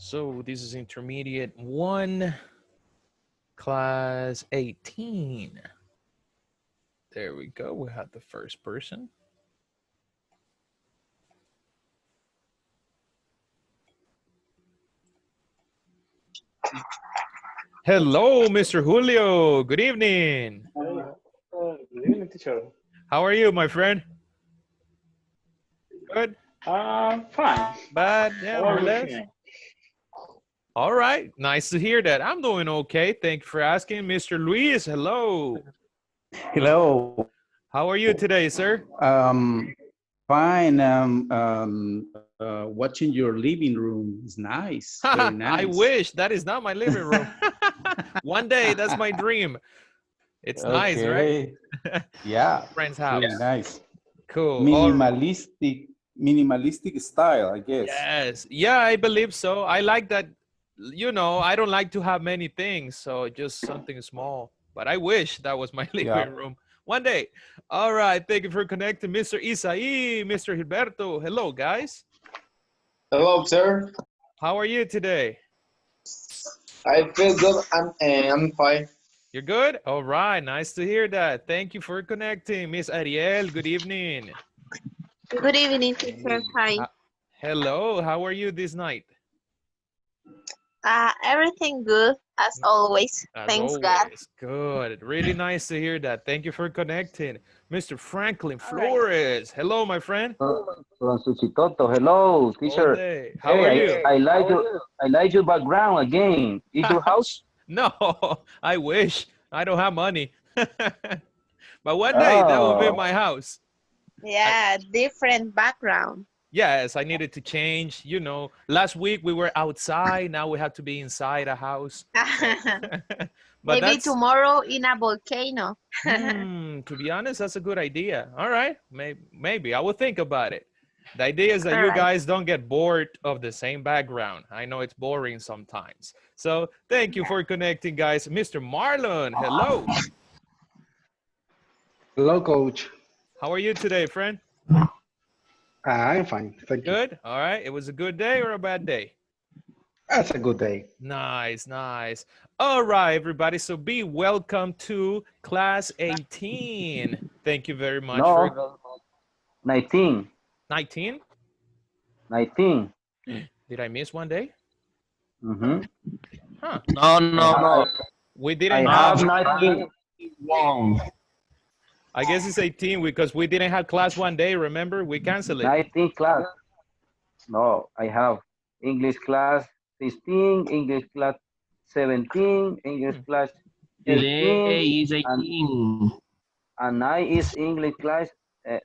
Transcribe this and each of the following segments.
So this is intermediate 1, class 18. There we go. We have the first person. Hello, Mr. Julio. Good evening. Good evening, teacher. How are you, my friend? Good? Fine. Bad? Yeah, How more or are you less? feeling? All right. Nice to hear that. I'm doing okay. Thank you for asking. Mr. Luis, hello. Hello. How are you today, sir? Fine. Watching your living room is nice. Very I nice. wish. That is not my living room. One day, that's my dream. It's nice, right? Okay. Yeah. Friend's Very house. nice. Cool. Minimalistic style, I guess. Yes. Yeah, I believe so. I like that. You know, I don't like to have many things, so just something small. But I wish that was my Yeah. living room one day. All right. Thank you for connecting, Mr. Isai, Mr. Gilberto. Hello, guys. Hello, sir. How are you today? I feel good and I'm fine. You're good? All right. Nice to hear that. Thank you for connecting, Miss Ariel. Good evening. Good evening, teacher. Hi. Hello. How are you this night? Everything good as always. As Thanks God. always. Good. Really nice to hear that. Thank you for connecting. Mr. Franklin All right. Flores. Hello, my friend. From Suchitoto. Hello, All teacher. day. How are Hey, you? I like your background again. Is your house? No, I wish. I don't have money. But one day that will be Oh, my house. Yeah, different background. Yes, I needed to change. You know, last week we were outside. Now we have to be inside a house. But Maybe that's, tomorrow in a volcano. to be honest, that's a good idea. All right, maybe I will think about it. The idea is that All you right. guys don't get bored of the same background. I know it's boring sometimes. So thank you for connecting, guys. Mr. Marlon, hello. Hello, coach. How are you today, friend? I'm fine. Thank you. Good. All right. It was a good day or a bad day? That's a good day. Nice, nice. All right, everybody. So be welcome to class 18. Thank you very much for no. 19. 19. 19. Did I miss one day? Mm-hmm. Huh. No. We I didn't have have, 19. Wrong. I guess it's 18 because we didn't have class one day. Remember, we canceled it. 19 class. No, I have English class 16, English class 17, English class Today 18, is 18. and I is English class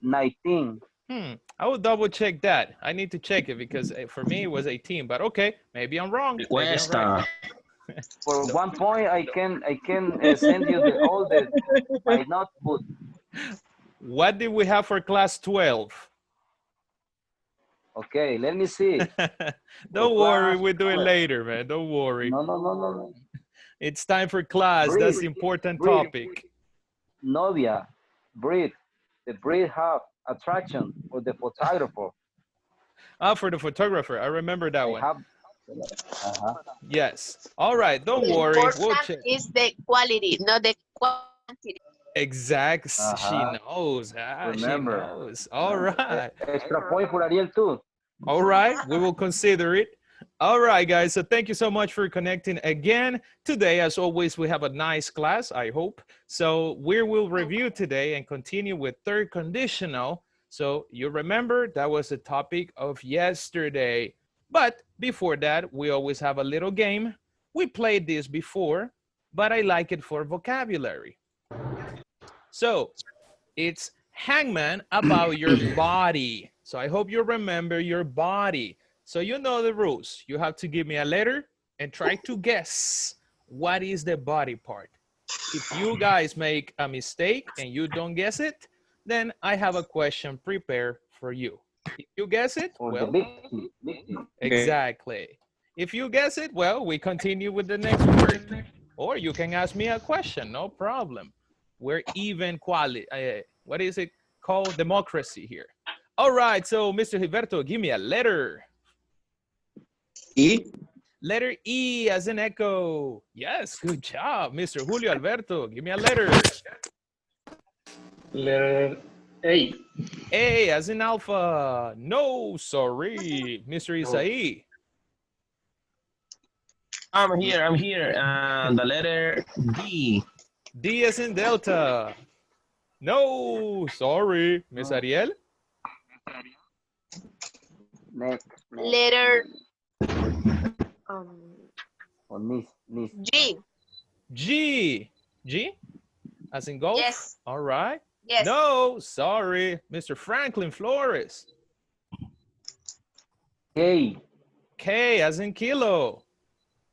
19. I will double check that. I need to check it because for me it was 18, but okay, maybe I'm wrong. Maybe I'm right. For 1 point, I can send you all my notebook. What did we have for class 12? Okay, let me see. Don't worry, we'll do it later, man. Don't worry. No. It's time for class. Breathe. That's the important Breathe. topic. Novia, breathe. The breathe have attraction for the photographer. Ah, for the photographer. I remember that one. Have, yes. All right. Don't The worry. We'll important check. is the quality, not the quantity. Exact. She knows. Remember. She knows. All right. Extra point for Ariel too. All right. We will consider it. All right, guys. So thank you so much for connecting again. Today, as always, we have a nice class, I hope. So we will review today and continue with third conditional. So you remember that was the topic of yesterday. But before that, we always have a little game. We played this before, but I like it for vocabulary. So it's hangman about your body. So I hope you remember your body. So you know the rules. You have to give me a letter and try to guess what is the body part. If you guys make a mistake and you don't guess it, then I have a question prepared for you. If you guess it, well, exactly. If you guess it, well, we continue with the next word. Or you can ask me a question, no problem. We're even quality. What is it called? Democracy here. All right, so Mr. Gilberto, give me a letter. E. Letter E as in echo. Yes, good job, Mr. Julio Alberto. Give me a letter. Letter A. A as in alpha. No, sorry, Mr. Isai. I'm here. The letter D. D as in delta. No, sorry, Miss Ariel. Next. Letter Or Miss. G. G. G as in golf. Yes. All right. Yes. No, sorry, Mr. Franklin Flores. K. K as in kilo.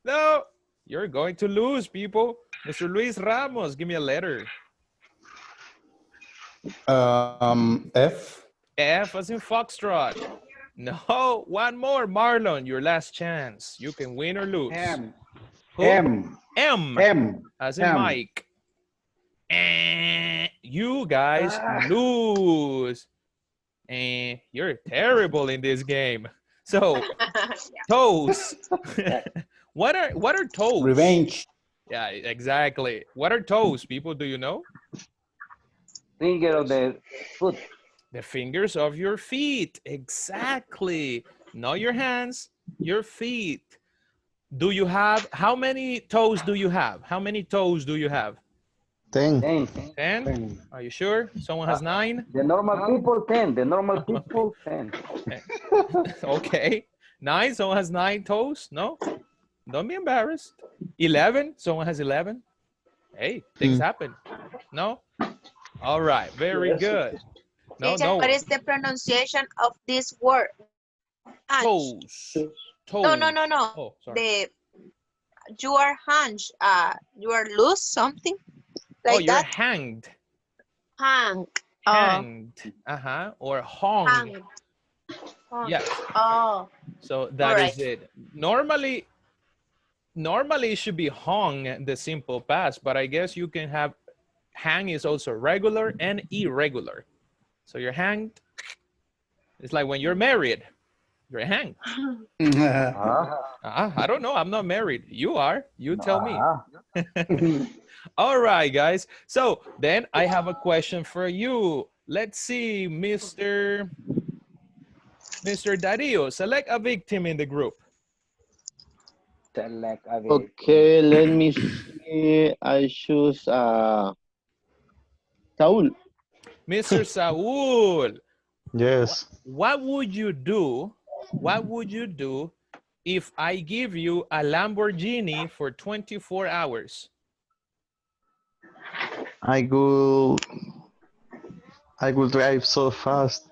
No, you're going to lose, people. Mr. Luis Ramos, give me a letter. F. F as in foxtrot. No, one more, Marlon, your last chance. You can win or lose. M. Who? M. M M. as in M. Mike. You guys lose. And you're terrible in this game. So, toes. What are toes? Revenge. Yeah, exactly. What are toes, people? Do you know? Finger of the foot. The fingers of your feet. Exactly. Not your hands, your feet. Do you have, how many toes do you have? How many toes do you have? 10. 10. 10? Are you sure? Someone has 9? The normal people 10. The normal people 10. Okay. 9? Someone has 9 toes? No? Don't be embarrassed. 11? Someone has 11? Hey, things happen. No? All right. Very good. No, Teacher, no. what is the pronunciation of this word? Toes. Toes. No. Oh, sorry. You are hunged. You are loose, something like Oh, you're that. hanged. Hang. Hanged. Or hung. Hang. Yeah. Oh. So that is Alright. it. Normally it should be hung, the simple past, but I guess you can have hang is also regular and irregular. So you're hanged. It's like when you're married, you're hanged. I don't know. I'm not married. You are. You tell me. All right, guys. So then I have a question for you. Let's see, Mr. Dario, select a victim in the group. Select a bit. Okay, let me see. I choose Saul. Mr. Saul. Yes. What would you do? What would you do if I give you a Lamborghini for 24 hours? I will drive so fast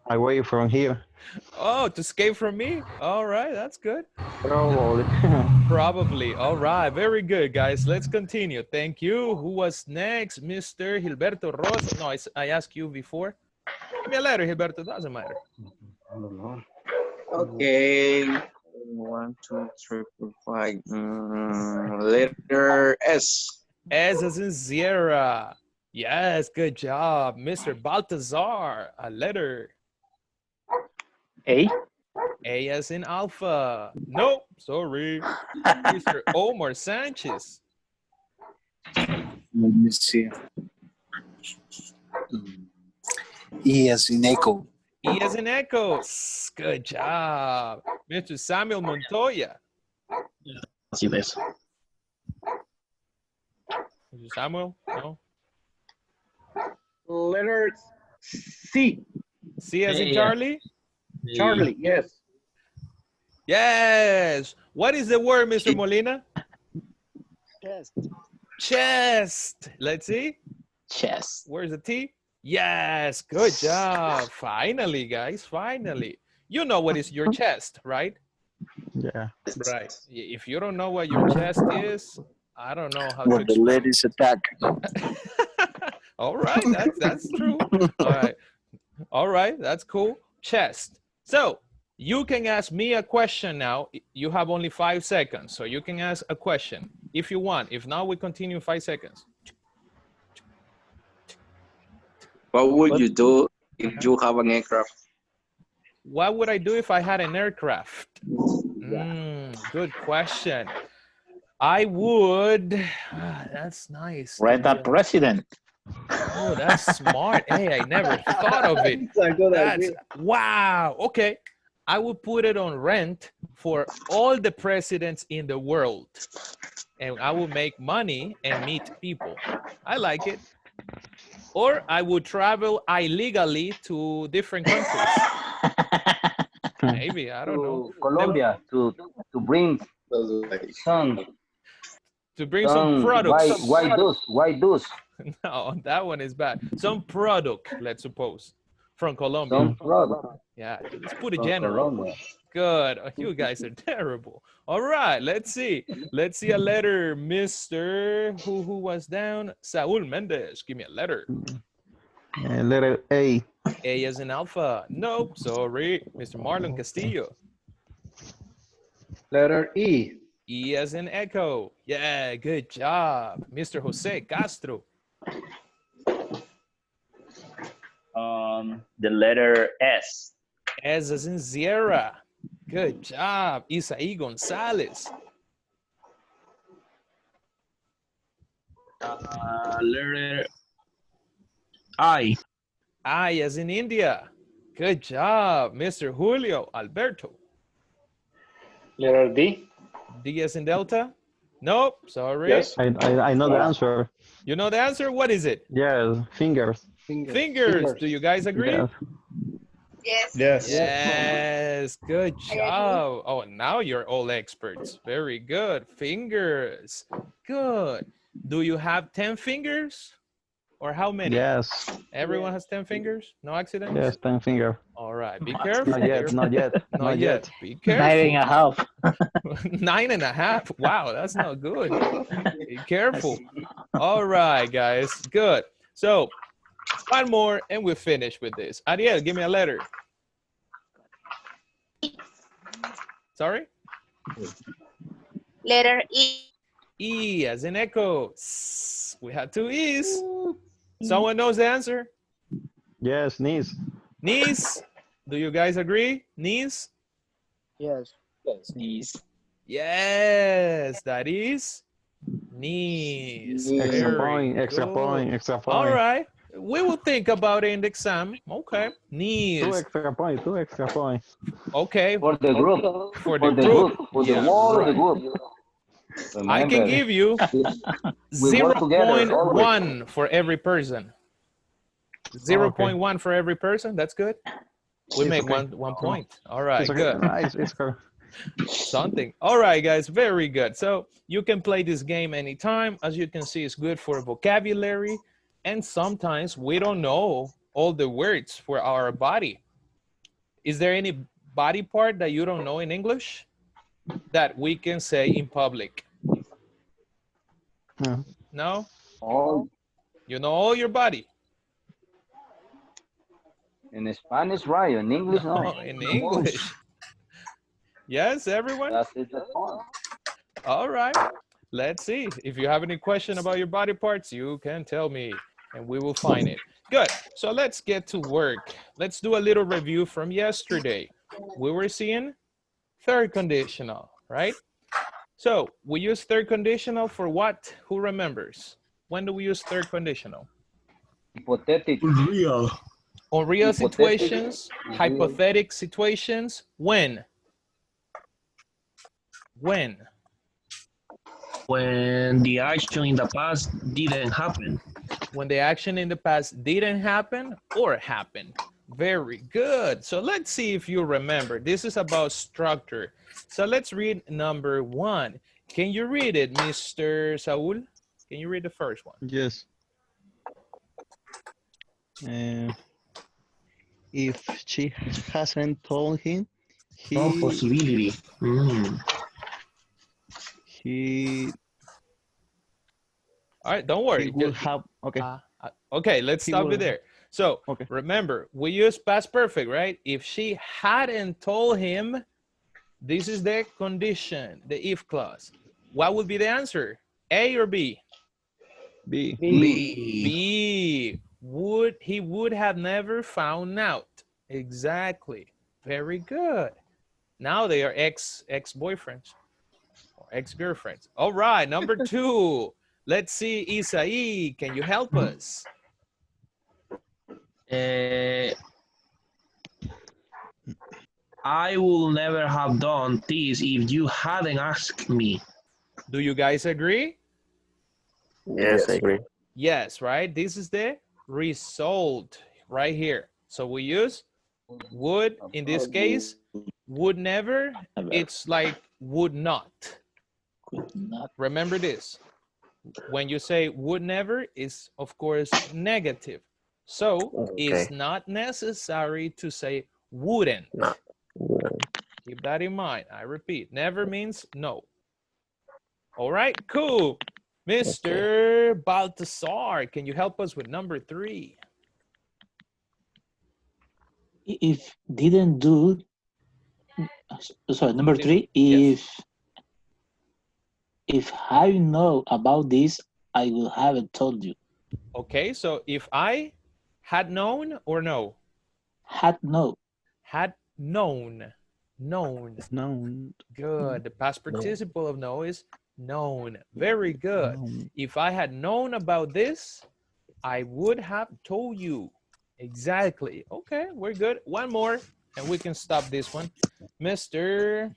away from here. Oh, to escape from me? All right, that's good. Probably. Probably. All right, very good, guys. Let's continue. Thank you. Who was next? Mr. Gilberto Rosa. No, I asked you before. Give me a letter, Gilberto. Doesn't matter. I don't know. Okay. 1, 2, 3, 4, 5. Letter S. S as in Sierra. Yes, good job. Mr. Baltazar, a letter. A. A as in Alpha. Nope, sorry. Mr. Omar Sanchez. Let me see. E as in echo. E as in Echo. Good job. Mr. Samuel Montoya. Así ves. Mr. Samuel? No. Letter C. C as in Yeah. Charlie? Charlie, yes. Yes. What is the word, Mr. Molina? Chest. Chest. Let's see. Chest. Where's the T? Yes. Good job. Finally, guys. Finally. You know what is your chest, right? Yeah. Right. If you don't know what your chest is, I don't know how Where to the ladies attack. All right, that's true. All right. All right, that's cool. Chest. So you can ask me a question now. You have only 5 seconds, so you can ask a question if you want. If not, we continue 5 seconds. What would you do if you have an aircraft? What would I do if I had an aircraft? Good question. I would, that's nice. Rent a president. Oh, that's smart. Hey, I never thought of it. It's a good That's, idea. wow. Okay. I would put it on rent for all the presidents in the world. And I will make money and meet people. I like it. Or I would travel illegally to different countries. Maybe, I don't know. To Colombia to bring some To bring some products. white dose. No, that one is bad. Some product, let's suppose, from Colombia. Some product Yeah, let's put it from general. Colombia. Good. Oh, you guys are terrible. All right, let's see. Let's see a letter, Mr. Who was down? Saul Mendez. Give me a letter. Letter A. A as in alpha. Nope, sorry. Mr. Marlon Castillo. Letter E. E as in echo. Yeah, good job. Mr. Jose Castro. The letter S. S as in Sierra. Good job. Isaí Gonzalez. Letter I. I as in India. Good job. Mr. Julio Alberto. Letter D. D as in Delta? Nope, sorry. Yes. I know the answer. You know the answer? What is it? Yes, fingers. Fingers. Do you guys agree? Yes. Yes. Yes. Yes, good I agree. job. Oh, now you're all experts. Very good. Fingers. Good. Do you have 10 fingers? Or how many? Yes. Everyone has 10 fingers? No accidents? Yes, 10 finger. All right, be careful. Not yet. Not yet. Not yet. Be 9.5. careful. 9.5. Wow, that's not good. Be careful. All right, guys. Good. So, one more and we'll finish with this. Ariel, give me a letter. Sorry? Letter E. E as in echo. S. We had 2 E's. Someone knows the answer? Yes, knees. Knees. Do you guys agree? Knees? Yes. Knees. Yes, that is knees. Extra Very point, extra good. point, extra point. All right. We will think about it in the exam. Okay. Knees. 2 extra point, 2 extra point. Okay. For the group. For the group. For the Yeah, whole of the right. group. I can Remember, give you we work together, 0.1 for every person. 0.1 for every person. That's good. We It's make okay. 1 point. All right, It's okay. good. It's good. Something. All right, guys, very good. So you can play this game anytime. As you can see, it's good for vocabulary. And sometimes we don't know all the words for our body. Is there any body part that you don't know in English that we can say in public? No. No? all You know all your body? in Spanish, right? In English, no. No, in English. Yes, everyone? That's it. That's all. All right. Let's see. If you have any question about your body parts, you can tell me and we will find it. Good. So let's get to work. Let's do a little review from yesterday. We were seeing third conditional, right? So we use third conditional for what? Who remembers? When do we use third conditional? Hypothetic. Real. On real Hypothetical. situations, hypothetical situations, when? When? When the action in the past didn't happen. When the action in the past didn't happen or happened. Very good. So let's see if you remember. This is about structure. So let's read number 1. Can you read it, Mr. Saul? Can you read the first one? Yes. If she hasn't told him, No possibility. he All right, don't worry. would have, okay. Okay, let's He stop it would- there. So Okay. remember, we use past perfect, right? If she hadn't told him, this is the condition, the if clause. What would be the answer? A or B? B. B. He would have never found out. Exactly. Very good. Now they are ex-boyfriends or ex-girlfriends. All right, number 2. Let's see, Isai, can you help us? I will never have done this if you hadn't asked me. Do you guys agree? Yes, I agree. Yes, right? This is the result right here. So we use would, in this case, would never, it's like would not. Could not. Remember this. When you say would never, is of course negative. So it's not necessary to say wouldn't. No. Keep that in mind. I repeat, never means no. All right, cool. Mr. Baltasar, can you help us with number 3? If didn't do, sorry, number 3, Yes. if I know about this, I will have it told you. Okay, so if I had known or no? Had no. Had known. Known. Known. Good. The past participle of know is known. Very good. Known. If I had known about this, I would have told you. Exactly. Okay, we're good. One more, and we can stop this one. Mr.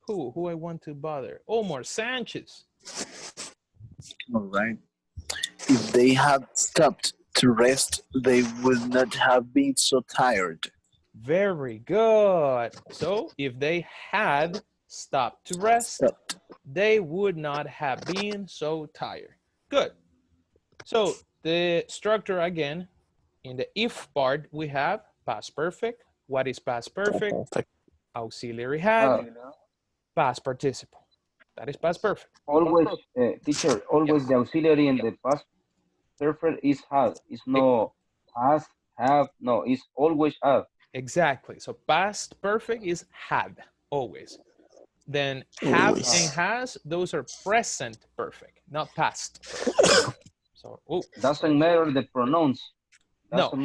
Who I want to bother? Omar Sanchez. All right. If they had stopped to rest, they would not have been so tired. Very good. So if they had stopped to rest, they would not have been so tired. Good. So the structure again, in the if part, we have past perfect. What is past perfect? Auxiliary had, past participle. That is past perfect. Always, teacher, always the auxiliary in the past perfect is have. It's no has, have, no, it's always have. Exactly. So past perfect is had, always. Then have and has, those are present perfect, not past perfect. So, doesn't matter the pronouns. Doesn't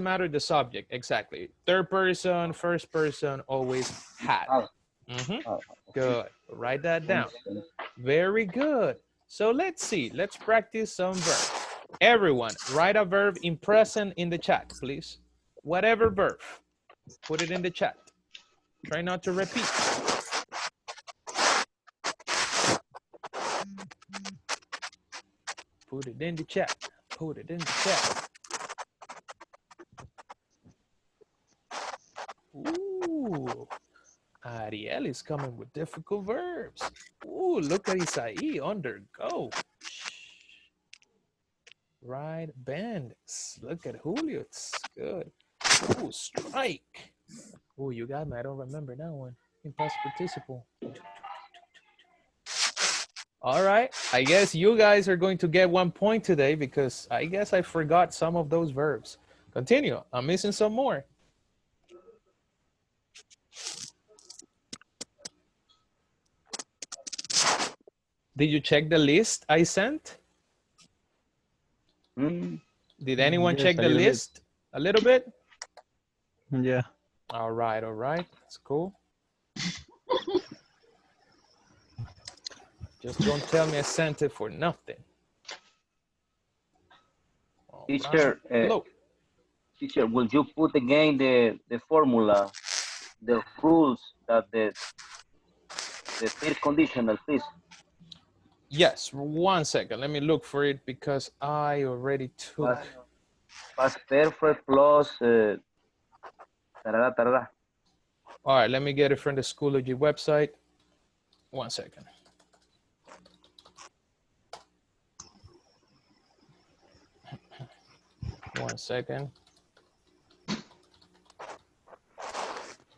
matter the subject, exactly. Third person, first person, always had. Good. Write that down. Very good. So let's see. Let's practice some verbs. Everyone, write a verb in present in the chat, please. Whatever verb, put it in the chat. Try not to repeat. Put it in the chat. Put it in the chat. Ooh, Ariel is coming with difficult verbs. Ooh, look at Isai, undergo. Right, bend. Look at Julio, it's good. Ooh, strike. Ooh, you got me, I don't remember that one. In past participle. All right, I guess you guys are going to get 1 point today because I guess I forgot some of those verbs. Continue, I'm missing some more. Did you check the list I sent? Did anyone check the list a little bit? Yeah. All right, that's cool. Just don't tell me I sent it for nothing. Teacher, teacher, will you put again the formula, the rules that the third conditional, please? Yes, 1 second. Let me look for it because I already took. Past perfect plus. Tarara, tarara. All right, let me get it from the Schoology website. 1 second. One second.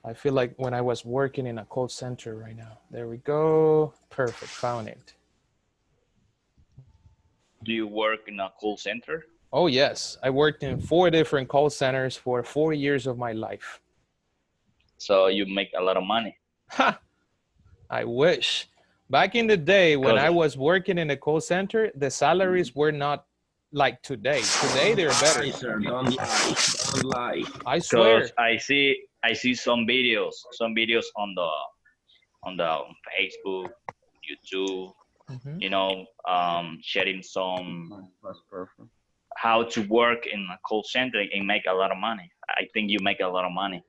I feel like when I was working in a call center right now. There we go. Perfect, found it. Do you work in a call center? Oh, yes. I worked in 4 different call centers for 4 years of my life. So you make a lot of money. Ha! I wish. Back in the day when I was working in a call center, the salaries were not like today. Today they're better. Sir, don't lie. Don't lie. I swear. I see I see some videos on the Facebook, YouTube, Mhm. you know, sharing some Past perfect. how to work in a call center and make a lot of money. I think you make a lot of money.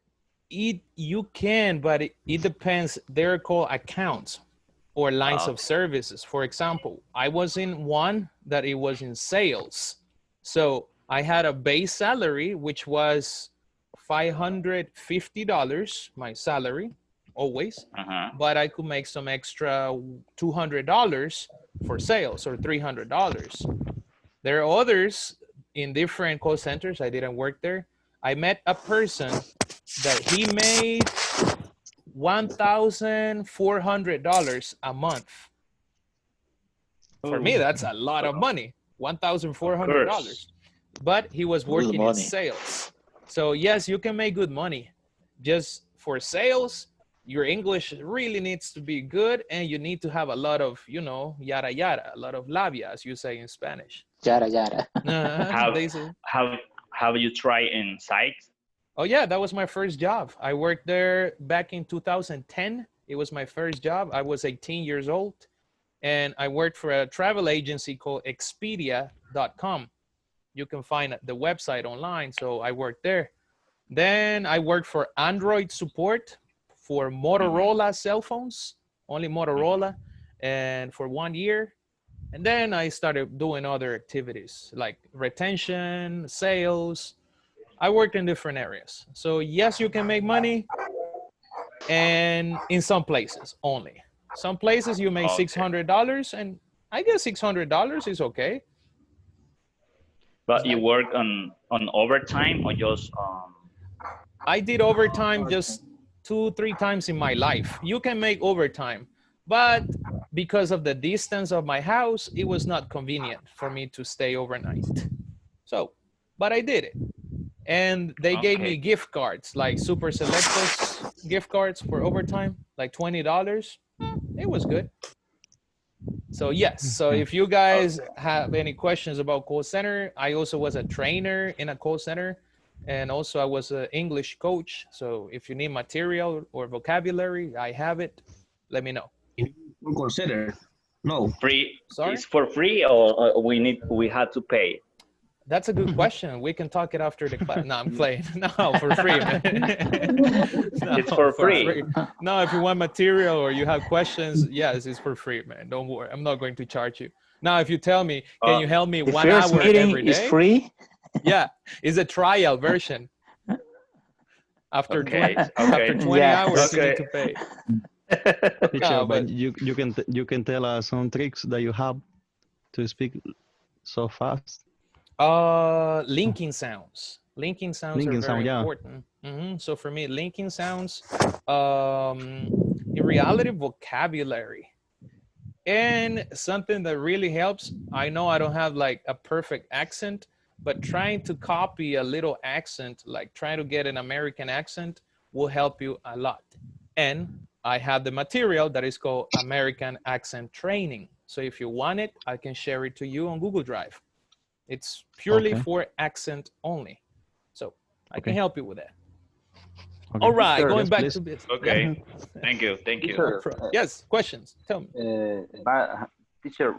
You can, but it depends. They're called accounts or lines of services. For example, I was in one that it was in sales. So I had a base salary, which was $550, my salary, always. But I could make some extra $200 for sales or $300. There are others in different call centers. I didn't work there. I met a person that he made $1,400 a month. For me, that's a lot of money, $1,400. But he was working in sales. So yes, you can make good money. Just for sales, your English really needs to be good, and you need to have a lot of, you know, yada yada, a lot of labia, as you say in Spanish. Yada yada. Have you tried in sites? Oh yeah, that was my first job. I worked there back in 2010. It was my first job. I was 18 years old, and I worked for a travel agency called Expedia.com. You can find the website online, so I worked there. Then I worked for Android support for Motorola cell phones, only Motorola, and for 1 year. And then I started doing other activities like retention, sales. I worked in different areas. So yes, you can make money, and in some places only. Some places you make $600, and I guess $600 is okay. But you work on overtime or just I did overtime just 2-3 times in my life. You can make overtime, but because of the distance of my house, it was not convenient for me to stay overnight. So, but I did it. And they gave me gift cards, like Super Selectos gift cards for overtime, like $20. It was good. So yes, so if you guys have any questions about call center, I also was a trainer in a call center, and also I was an English coach. So if you need material or vocabulary, I have it. Let me know. Consider no free. Sorry? It's for free, or we had to pay? That's a good question. We can talk it after the class. No, I'm playing. No, for free, man. No, It's for free. No, if you want material or you have questions, yes, it's for free, man. Don't worry. I'm not going to charge you. Now, if you tell me, can you help me The 1 first hour meeting every day? is free. Yeah, it's a trial version. After 20 Yeah. hours, you need to pay. Teacher, No, but but you can tell us some tricks that you have to speak so fast. linking sounds. Linking sounds Linking are very sound, yeah. important. So for me, linking sounds, in reality, vocabulary. And something that really helps, I know I don't have like a perfect accent, but trying to copy a little accent, like trying to get an American accent, will help you a lot. And I have the material that is called American Accent Training. So if you want it, I can share it to you on Google Drive. It's purely for accent only. So I can help you with that. All right, Sure, going yes, back please. to this. Okay. Yeah. Thank you. Teacher, Yes, questions. Tell me. teacher,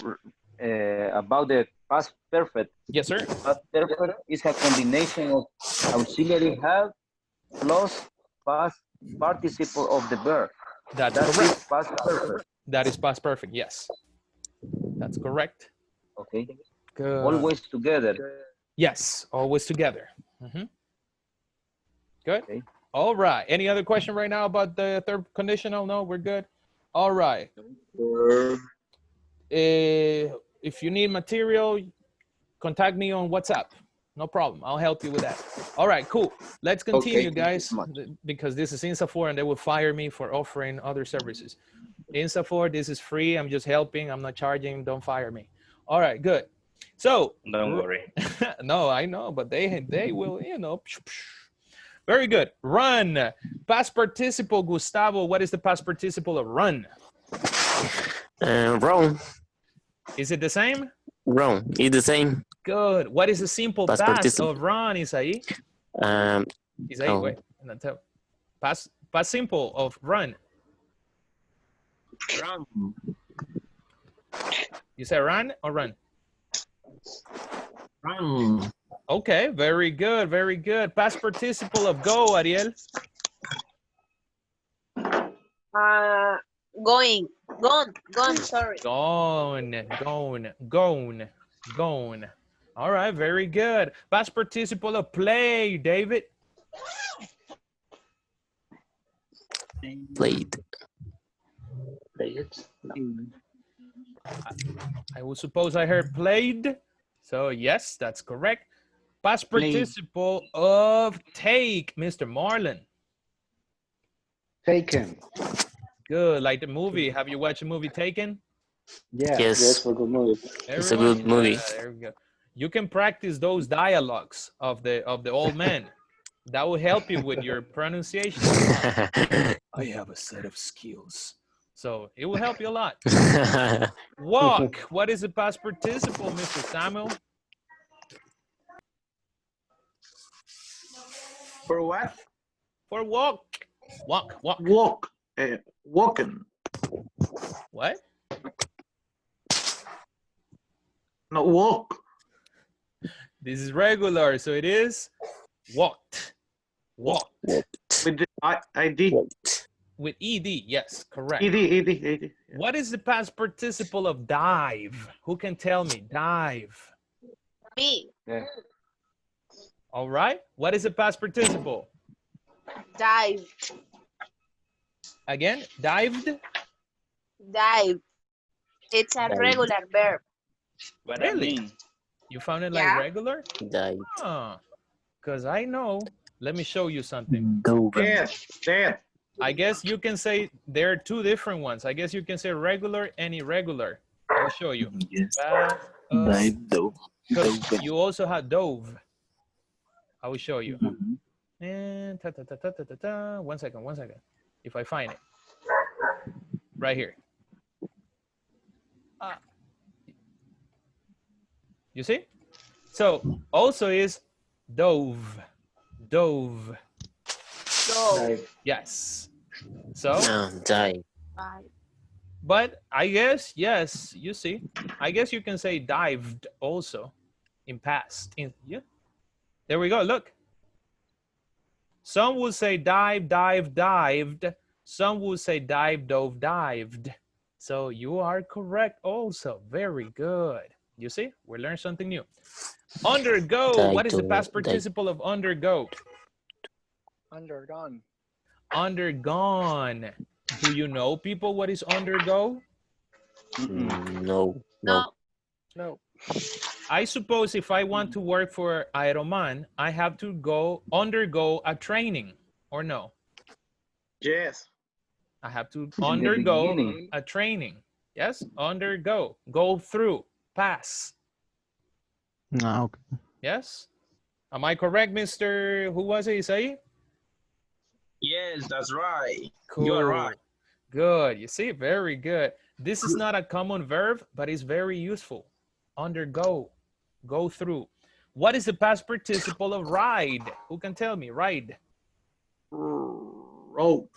about the past perfect. Yes, sir. Past perfect is a combination of auxiliary have plus past participle of the verb. That's That correct. is past perfect. That is past perfect. Yes, that's correct. Okay. Good. Always together. Yes, always together. Good. Okay. All right. Any other question right now about the third conditional? No, we're good. All right. If you need material, contact me on WhatsApp. No problem. I'll help you with that. All right, cool. Let's continue, guys, because this is INSAFORP and they will fire me for offering other services. INSAFORP, this is free. I'm just helping. I'm not charging. Don't fire me. All right, good. So don't worry. No, I know, but they will, you know. Very good. Run. Past participle, Gustavo. What is the past participle of run? Run. Is it the same? Run. It's the same. Good. What is the simple past of run, Isaí? Isaí, oh. wait. No, tell. Past simple of run. Run. You say run or run? Run. Okay, very good, very good. Past participle of go, Ariel. Going. Gone, sorry. Gone. All right, very good. Past participle of play, David. Played. I would suppose I heard played. So yes, that's correct. Past participle of take, Mr. Marlon. Taken. Good, like the movie. Have you watched the movie Taken? Yeah. Yes. For good movie. It's a good movie. Yeah, there we go. You can practice those dialogues of the old man. That will help you with your pronunciation. I have a set of skills. So it will help you a lot. Walk. What is the past participle, Mr. Samuel? For what? For walk. Walk. Walk. Walking. What? No, walk. This is regular, so it is walked. Walked. With the ID. With ED, yes, correct. ED. What is the past participle of dive? Who can tell me? Dive. Me. Yeah. All right. What is the past participle? Dive. Again, dived? Dive. It's a regular verb. What Really? I mean? You found it like Yeah. regular? Died. Huh. Because I know. Let me show you something. Dead. I guess you can say there are two different ones. I guess you can say regular and irregular. I'll show you. Yes. Dive, Dove. 'cause you also have dove. I will show you. Mhm. And one second. If I find it. Right here. You see? So also is dove. Dove. Yes. So, No, died. but I guess, yes, you see. I guess you can say dived also in past. Yeah. There we go. Look. Some will say dive, dived. Some will say dive, dove, dived. So you are correct also. Very good. You see, we learned something new. Undergo. What is the past participle of undergo? Undergone. Undergone. Do you know, people, what is undergo? No. No. I suppose if I want to work for Aeroman, I have to undergo a training, or no? Yes. I have to the undergo beginning. a training. Yes, undergo, go through, pass. Ah, okay. Yes? Am I correct, Mr. Who was it, Isai? Yes, that's right. Cool. You are right. Good. You see, very good. This is not a common verb, but it's very useful. Undergo, go through. What is the past participle of ride? Who can tell me? Ride. Road.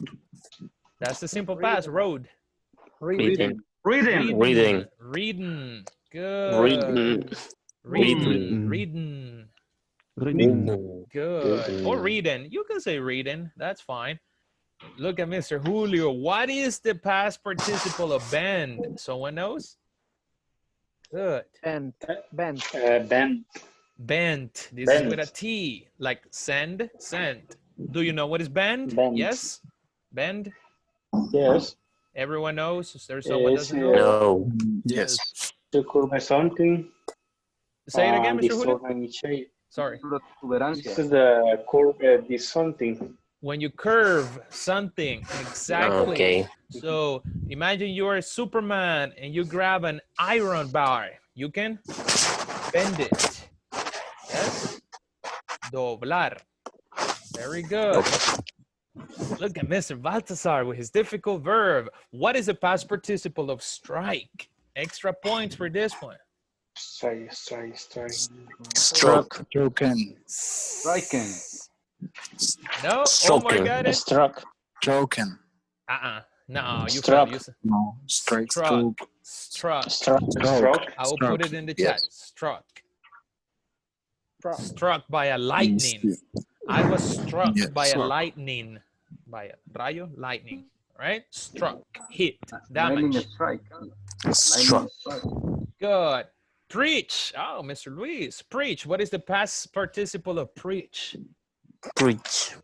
That's the simple past. Road. Reading. Reading. Reading. Reading. Good. Reading. Reading. Reading. Reading. Good. Or reading. You can say reading. That's fine. Look at Mr. Julio. What is the past participle of bend? Someone knows? Good. Bent. Bent. This is with a T. Like send, sent. Do you know what is bend? Yes? Bend? Yes. Everyone knows? There's someone doesn't know? No. Yes. To curve something. Say it again, Mr. Julio. Sorry. Tolerancia. the curve this something. When you curve something, exactly. Okay. So imagine you're Superman and you grab an iron bar. You can bend it. Yes? Doblar. Very good. Look at Mr. Baltasar with his difficult verb. What is the past participle of strike? Extra points for this one. Stroke. Stroke. Stroken. Striking. No, Omar Stroking. got it. Struck. Joking. No, you Struck. failed. You said No. Strike. struck. Stroke. Struck. Struck. I will put it in the chat. Struck. Struck. Struck by a lightning. I was struck Yeah, by a struck. lightning. By a rayo, lightning. Right? Struck. Hit. Lightning Damage. strike. Struck. Lightning strike. Good. Preach. Oh, Mr. Luis. Preach. What is the past participle of preach? Preach.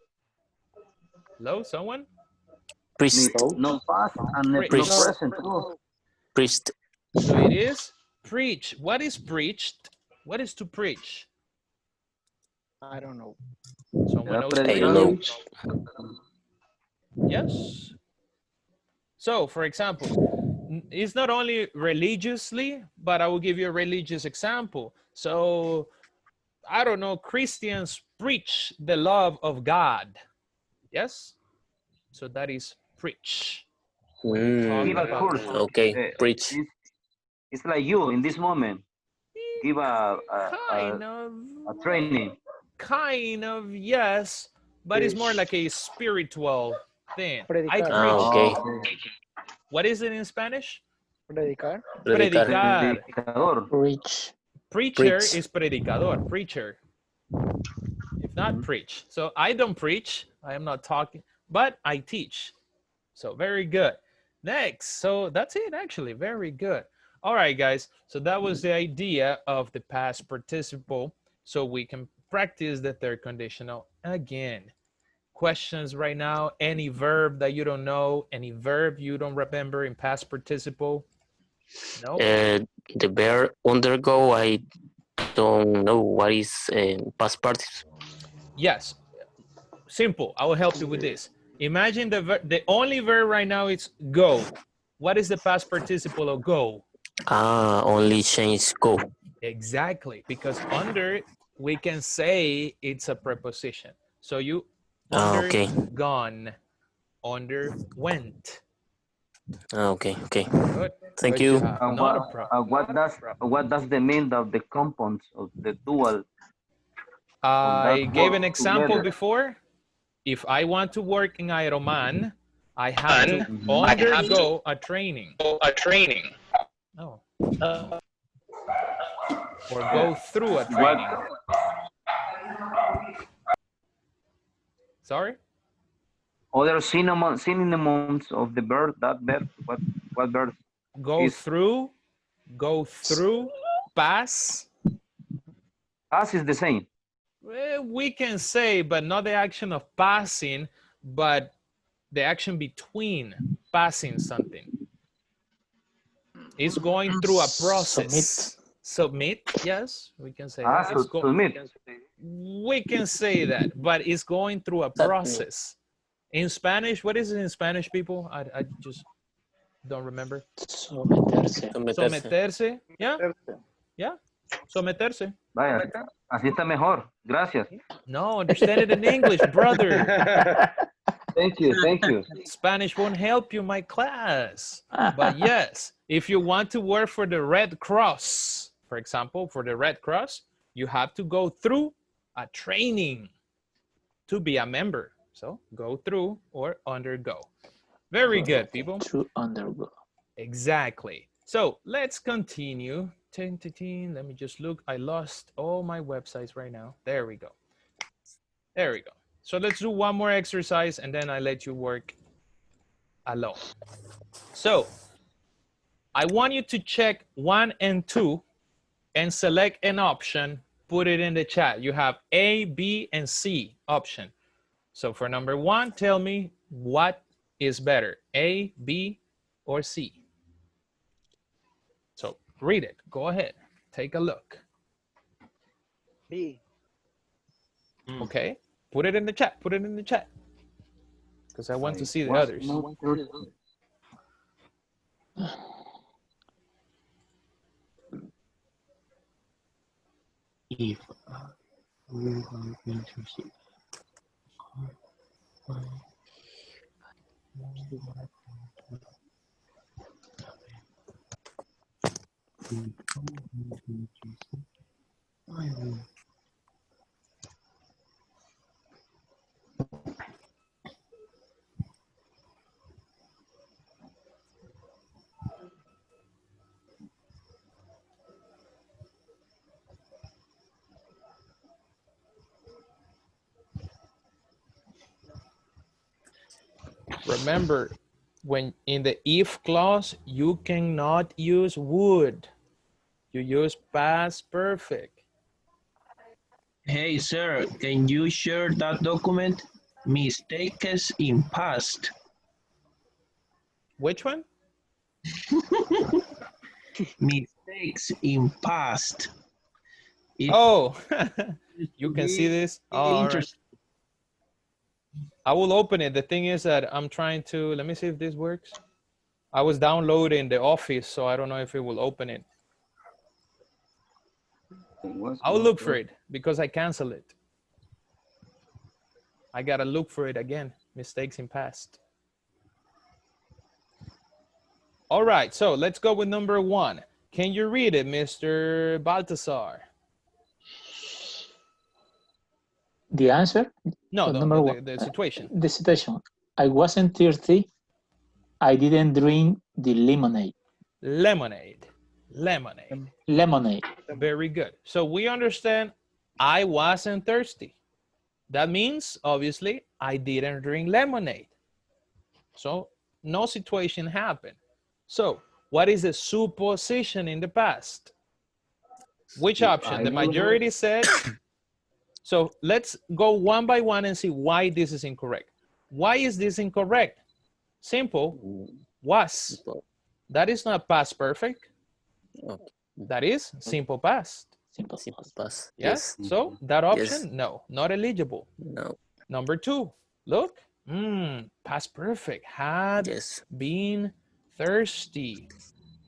Hello, someone? Priest. No past and no Preach. present too. Priest. So it is preach. What is preached? What is to preach? I don't know. Someone knows I don't know. Yes. So, for example, it's not only religiously, but I will give you a religious example. So, I don't know, Christians preach the love of God. Yes? So that is preach. Give a about course. that. Okay. Preach. It's like you in this moment. Give a training. Kind of, yes, but it's more like a spiritual thing. I Predicar. preach. Okay. What is it in Spanish? Predicar. Predicar. Predicador. Preach. Preacher Preach. is predicador, preacher. If not, preach. So I don't preach. I am not talking, but I teach. So very good. Next. So that's it, actually. Very good. All right, guys. So that was the idea of the past participle. So we can practice the third conditional again. Questions right now? Any verb that you don't know? Any verb you don't remember in past participle? No? The verb undergo, I don't know what is past participle. Yes. Simple. I will help you with this. Imagine the only verb right now is go. What is the past participle of go? Only change go. Exactly. Because under, we can say it's a preposition. So you Okay. undergone, underwent. Okay. Good. Thank Good you. job. Not a problem. What does the mean of the compounds of the dual? I gave an work example together. before. If I want to work in Ironman, I have to undergo a training. Oh. Or go through a training. Sorry? Other synonyms of the verb, that verb, what verb? Go through, pass. Pass is the same. We can say, but not the action of passing, but the action between passing something. It's going through a process. Submit, yes, we can say that. Submit. We can say that, but it's going through a process. In Spanish, what is it in Spanish, people? I just don't remember. Someterse. Someterse. Yeah. Yeah. Someterse. Vaya, así está mejor. Gracias. No, understand it in English, brother. Thank you. Spanish won't help you, my class. But yes, if you want to work for the Red Cross, for example, for the Red Cross, you have to go through a training to be a member. So go through or undergo. Very good, people. To undergo. Exactly. So let's continue. Let me just look. I lost all my websites right now. There we go. There we go. So let's do one more exercise and then I let you work alone. So I want you to check 1 and 2 and select an option, put it in the chat. You have A, B, and C option. So for number 1, tell me what is better, A, B, or C? So read it, go ahead, take a look. B. Okay, put it in the chat, because I want to see the others. If we are going to see. Remember, when in the if clause, you cannot use would. You use past perfect. Hey, sir, can you share that document? Mistakes in past. Which one? Mistakes in past. Oh, you can see this. All right. I will open it. The thing is that I'm trying to, let me see if this works. I was downloading the Office, so I don't know if it will open it. I'll look for it because I canceled it. I gotta look for it again. Mistakes in past. All right, so let's go with number 1. Can you read it, Mr. Baltasar? The answer? No, number one. The situation. The situation. I wasn't thirsty. I didn't drink the lemonade. Lemonade. Lemonade. Lemonade. Very good. So we understand I wasn't thirsty. That means, obviously, I didn't drink lemonade. So no situation happened. So what is the supposition in the past? Which option? The majority said. So let's go one by one and see why this is incorrect. Why is this incorrect? Simple. Was. That is not past perfect. That is simple past. Simple past. Yes. So that option, no, not eligible. No. Number 2, look. Past perfect. Had been thirsty.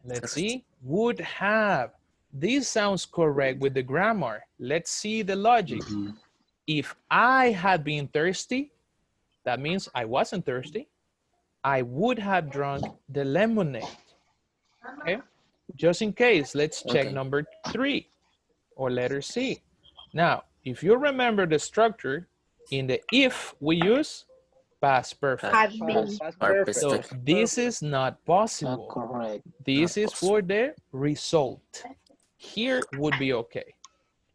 Let's see. Would have. This sounds correct with the grammar. Let's see the logic. If I had been thirsty, that means I wasn't thirsty. I would have drunk the lemonade. Okay. Just in case, let's check number 3 or letter C. Now, if you remember the structure, in the if we use past perfect. So this is not possible. Correct. This is for the result. Here would be okay.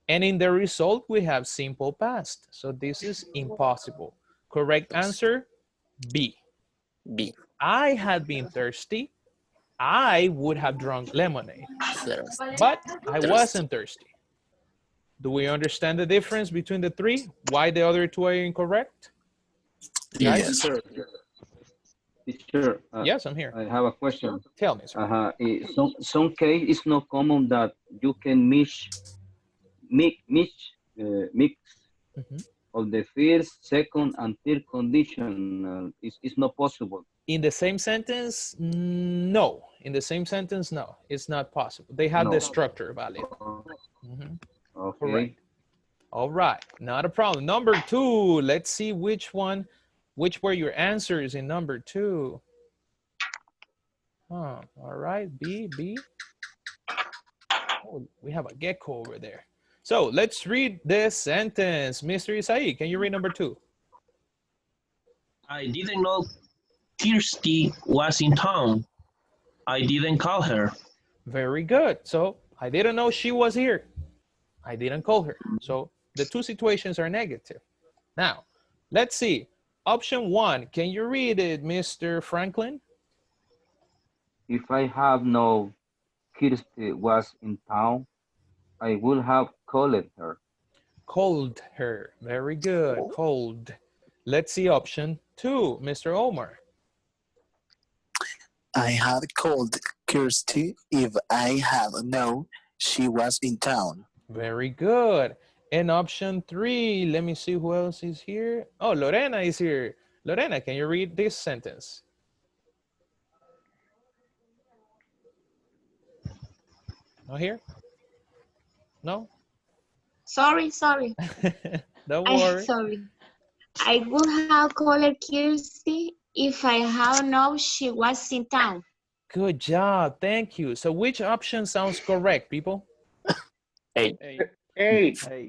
And in the result, we have simple past. So this is impossible. Correct answer, B. B. I had been thirsty. I would have drunk lemonade. But I wasn't thirsty. Do we understand the difference between the 3? Why the other 2 are incorrect? Yes, sir. Teacher, yes, I'm here. I have a question. Tell me, sir. Some case it's not common that you can mix of the first, second, and third condition. It's not possible. In the same sentence, no. In the same sentence, no. It's not possible. They have the structure valid. Okay. Correct. All right, not a problem. Number 2, let's see which were your answers in number 2. All right, B. Oh, we have a gecko over there. So let's read this sentence. Mr. Isai, can you read number 2? I didn't know Kirsty was in town. I didn't call her. Very good. So I didn't know she was here. I didn't call her. So the 2 situations are negative. Now, let's see. Option 1, can you read it, Mr. Franklin? If I have known Kirsty was in town, I would have called her. Called her. Very good. Called. Let's see option 2, Mr. Omar. I had called Kirsty if I had known she was in town. Very good. And option 3, let me see who else is here. Oh, Lorena is here. Lorena, can you read this sentence? Not here? No? Sorry. Don't worry. Sorry. I would have called Kirsty if I had known she was in town. Good job. Thank you. So which option sounds correct, people? A.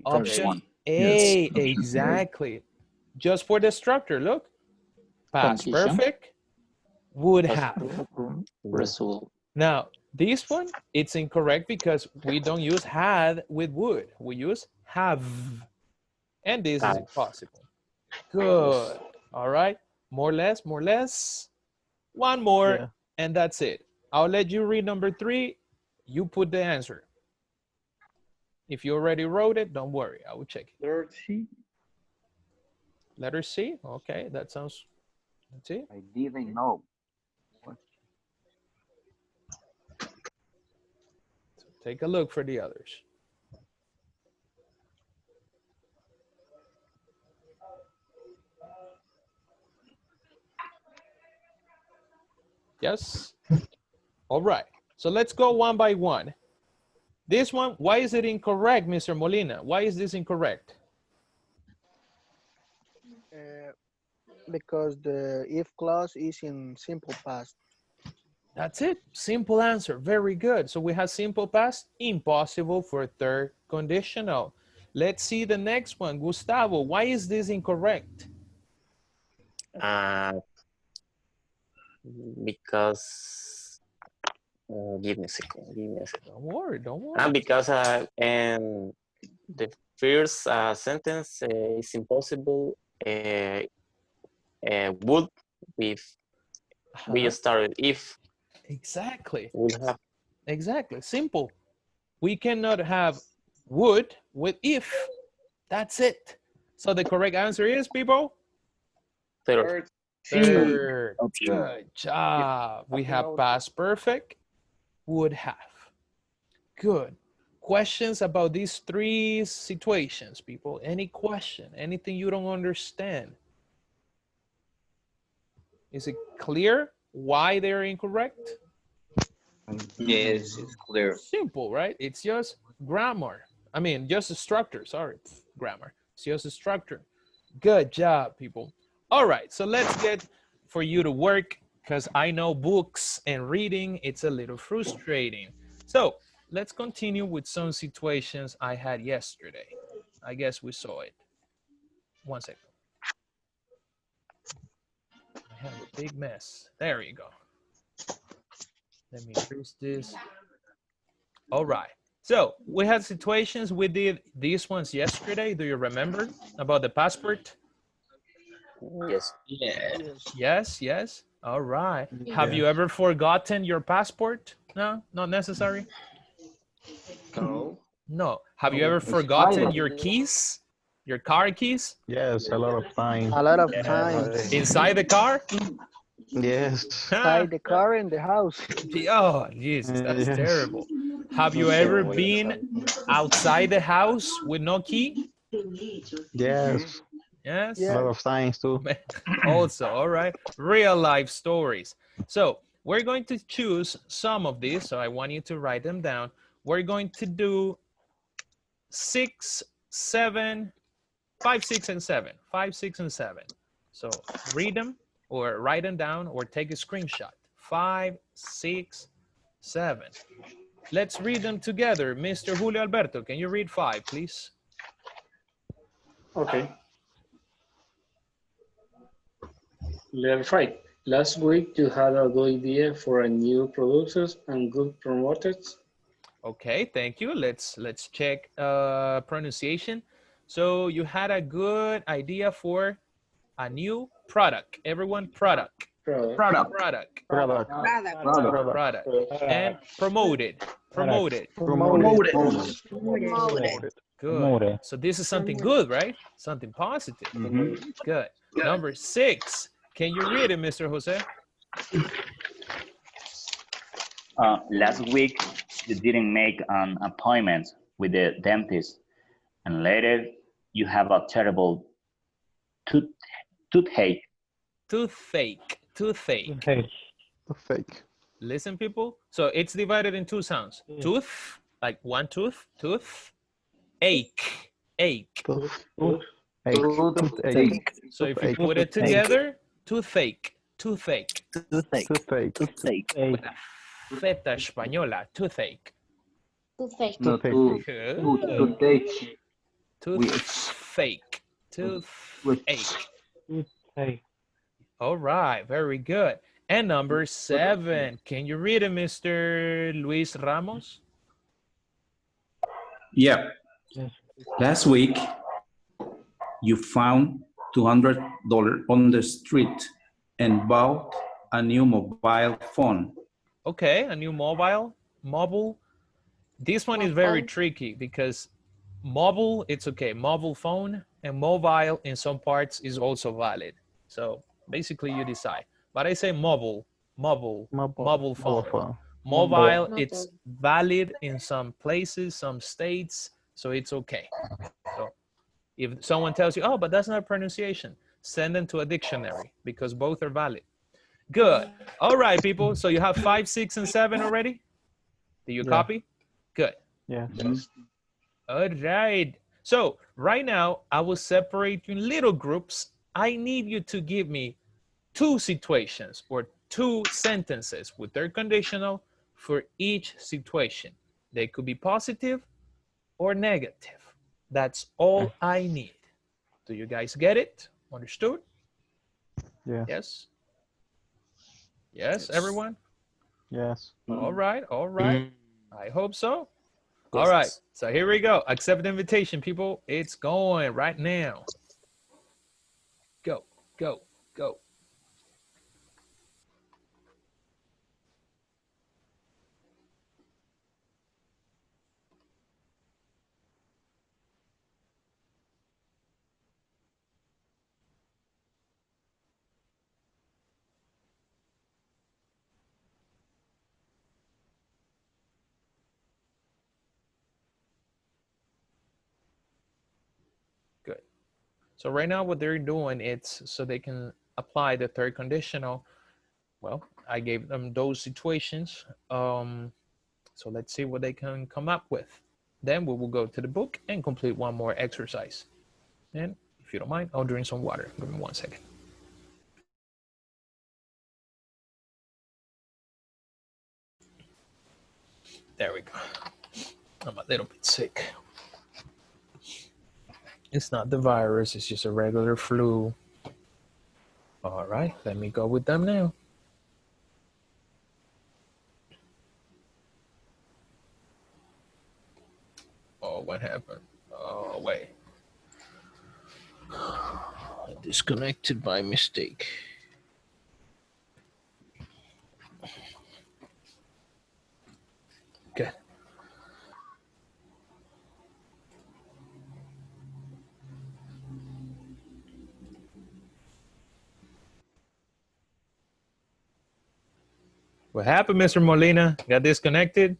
Option A. Exactly. Just for the structure, look. Past Condition. perfect. Would have. Result. Now, this one, it's incorrect because we don't use had with would. We use have. And this is impossible. Good. All right. More or less, more or less. One more, Yeah. and that's it. I'll let you read number 3. You put the answer. If you already wrote it, don't worry. I will check it. Letter C. Letter C. Okay, that sounds. That's it. I didn't know. So take a look for the others. Yes. All right. So let's go one by one. This one, why is it incorrect, Mr. Molina? Why is this incorrect? Because the if clause is in simple past. That's it. Simple answer. Very good. So we have simple past, impossible for third conditional. Let's see the next one. Gustavo, why is this incorrect? Because give me a second. Don't worry, don't worry. Because the first sentence is impossible. Would with we started if. Exactly. Would have. Exactly. Simple. We cannot have would with if. That's it. So the correct answer is, people? Third. Third. Good job. We have past perfect, would have. Good. Questions about these 3 situations, people? Any question? Anything you don't understand? Is it clear why they're incorrect? Yes, it's clear. Simple, right? It's just grammar. I mean, just a structure. Sorry, grammar. It's just a structure. Good job, people. All right, so let's get for you to work, because I know books and reading, it's a little frustrating. So let's continue with some situations I had yesterday. I guess we saw it. One second. I have a big mess. There you go. Let me erase this. All right. So we had situations, we did these ones yesterday. Do you remember about the passport? Yes. Yes, yes. All right. Yeah. Have you ever forgotten your passport? No, not necessary. No. No. Have you ever forgotten your keys? Your car keys? Yes, a lot of time. A lot of times. Inside the car? Yes. Inside the car and the house. Oh, Jesus, that's Yes. terrible. Have you ever been outside the house with no key? Yes. Yes. A lot of times too. Also, all right. Real life stories. So we're going to choose some of these. So I want you to write them down. We're going to do 6, 7, 5, 6, and 7. 5, 6, and 7. So read them or write them down or take a screenshot. 5, 6, 7. Let's read them together. Mr. Julio Alberto, can you read 5, please? Okay. Letter 5. Last week you had a good idea for a new producers and good promoters. Okay, thank you. Let's check pronunciation. So you had a good idea for a new product. Everyone, product. And promoted. Good. So this is something good, right? Something positive. Good. Number 6. Can you read it, Mr. Jose? Last week, you didn't make an appointment with the dentist, and later you have a terrible toothache. Toothache. Listen, people. So it's divided in 2 sounds. Tooth, like one tooth, tooth, ache. So if you put it together, toothache. Feta española, toothache. Toothache. All right, very good. And number 7, can you read it, Mr. Luis Ramos? Yeah. Last week, you found $200 on the street and bought a new mobile phone. Okay, a new mobile. This one is very tricky because mobile, it's okay. Mobile phone and mobile in some parts is also valid. So basically you decide. But I say mobile phone. Mobile, it's valid in some places, some states, so it's okay. So if someone tells you, oh, but that's not pronunciation, send them to a dictionary because both are valid. Good. All right, people. So you have 5, 6, and 7 already? Do you copy? Good. Yeah. All right. So right now, I will separate you in little groups. I need you to give me 2 situations or 2 sentences with their conditional for each situation. They could be positive or negative. That's all I need. Do you guys get it? Understood? Yeah. Yes? Yes, everyone? Yes. All right, all right. I hope so. Yes. All right, so here we go. Accept the invitation, people. It's going right now. Go, go, go. Good. So right now what they're doing, it's so they can apply the third conditional. Well, I gave them those situations. So let's see what they can come up with. Then we will go to the book and complete one more exercise. And if you don't mind, I'll drink some water. Give me 1 second. There we go. I'm a little bit sick. It's not the virus, it's just a regular flu. All right, let me go with them now. Oh, what happened? Oh, wait. I disconnected by mistake. Okay. What happened, Mr. Molina? Got disconnected?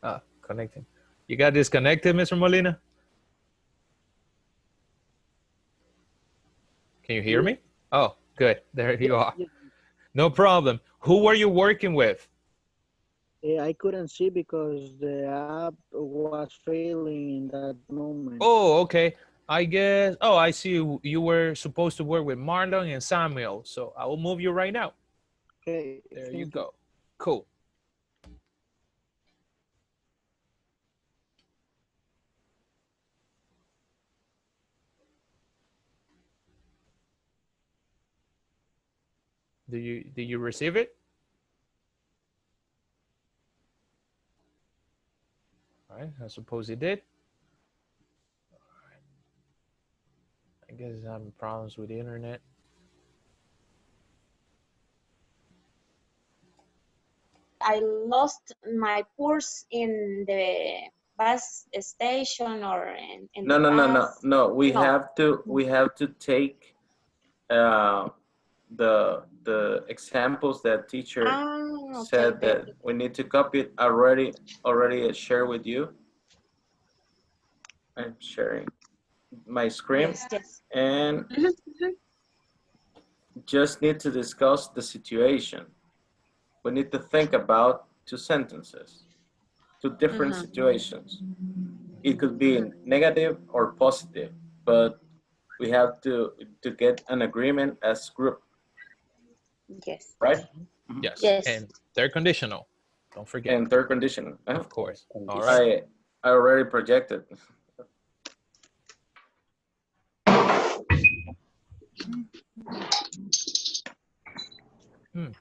Ah, connecting. You got disconnected, Mr. Molina? Can you hear me? Oh, good. There you are. No problem. Who were you working with? I couldn't see because the app was failing in that moment. Oh, okay. I guess, oh, I see you were supposed to work with Marlon and Samuel. So I will move you right now. Okay. There you go. Cool. Did you receive it? All right, I suppose you did. I guess I'm having problems with the internet. I lost my purse in the bus station or in No, the no, no, no, bus. no. We No. have to take the examples that teacher Okay, said okay, that okay. we need to copy it already share with you. I'm sharing my screen. Yes, yes. And just need to discuss the situation. We need to think about 2 sentences, 2 different situations. It could be negative or positive, but we have to get an agreement as group. Yes. Right? Yes. Yes. And they're conditional. Don't forget. And third condition. Of course. All right. I already projected.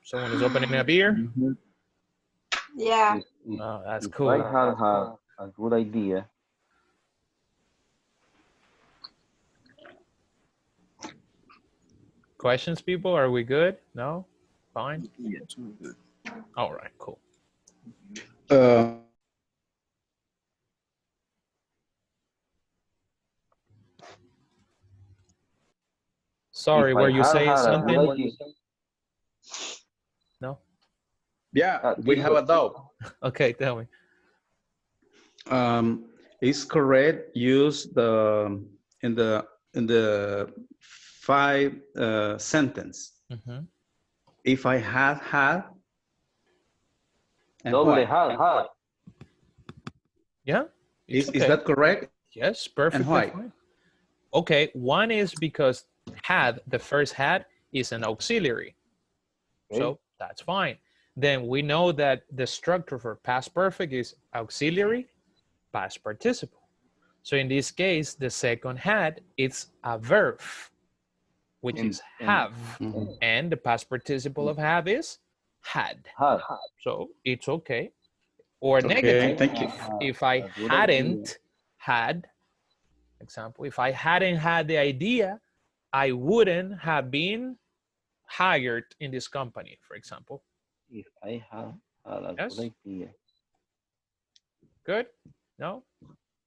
Someone is opening a beer. Yeah. Oh, that's If cool. I had a good idea, Questions, people? Are we good? No? Fine? Yes, we're good. All right, cool. Uh, Sorry, If were I you had saying had a something? good idea, No? yeah, we have a doubt. Okay, tell me. Is correct use the in the five sentence. Mhm. If I had, and doble why? had. Yeah, it's Is okay. that correct? Yes, And perfectly why? fine. Okay, one is because had, the first had, is an auxiliary. Okay. So that's fine. Then we know that the structure for past perfect is auxiliary, past participle. So in this case, the second had, it's a verb, which is have. And the past participle of have is had. So it's okay. Or Okay, negative, thank you. if I hadn't had, example, if I hadn't had the idea, I wouldn't have been hired in this company, for example. If I had a Yes? good idea. Good? No?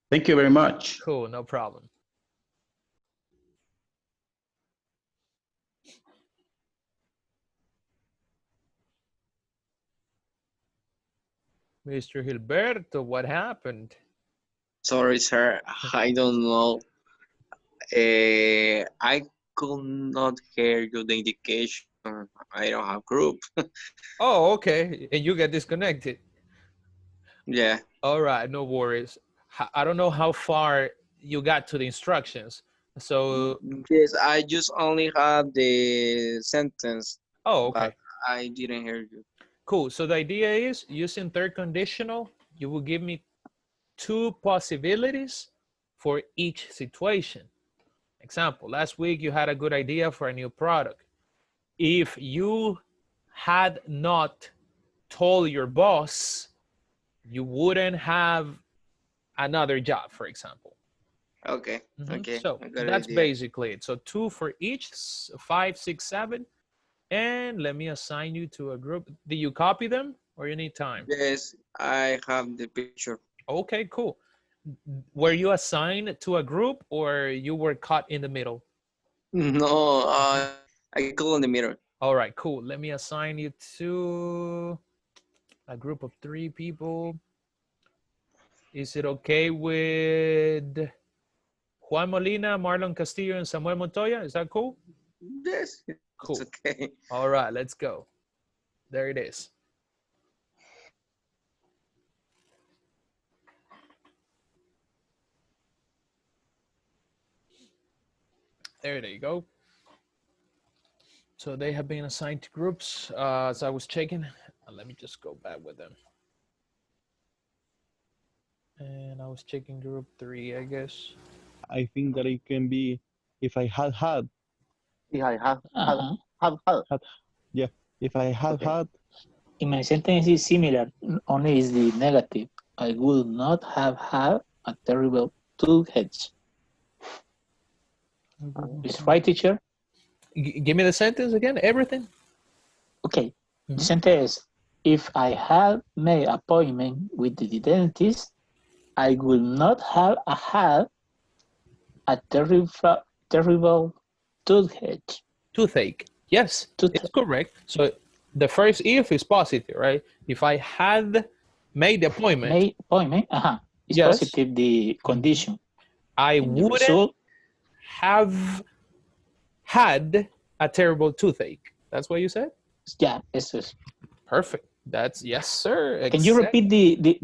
Thank you very much. Cool, no problem. Mr. Gilberto, what happened? Sorry, sir. I don't know. I could not hear you the indication. I don't have group. Oh, okay. And you get disconnected. Yeah. All right, no worries. I don't know how far you got to the instructions. So, Yes, I just only have the sentence, oh, okay. but I didn't hear you. Cool. So the idea is using third conditional, you will give me two possibilities for each situation. Example, last week you had a good idea for a new product. If you had not told your boss, you wouldn't have another job, for example. Okay. Okay. So I got that's idea. basically it. So two for each, 5, 6, 7. And let me assign you to a group. Do you copy them or you need time? Yes, I have the picture. Okay, cool. Were you assigned to a group or you were caught in the middle? No, I go in the mirror. All right, cool. Let me assign you to a group of 3 people. Is it okay with Juan Molina, Marlon Castillo, and Samuel Montoya? Is that cool? Yes. Cool. It's okay. All right, let's go. There it is. There you go. So they have been assigned to groups. As I was checking, let me just go back with them. And I was checking group 3, I guess. I think that it can be if I had had. If I have Yeah, if I had had. In my sentence is similar, only is the negative. I would not have had a terrible toothache. Is right, teacher? Give me the sentence again, everything. Okay, the sentence, if I had made appointment with the dentist, I would not have had a terrible toothache. Toothache. Yes, it's correct. So the first if is positive, right? If I had made the appointment. Made appointment, it's yes. positive the condition. I And the wouldn't result, have had a terrible toothache. That's what you said? yeah, eso es. Perfect. That's yes, sir. Can you repeat the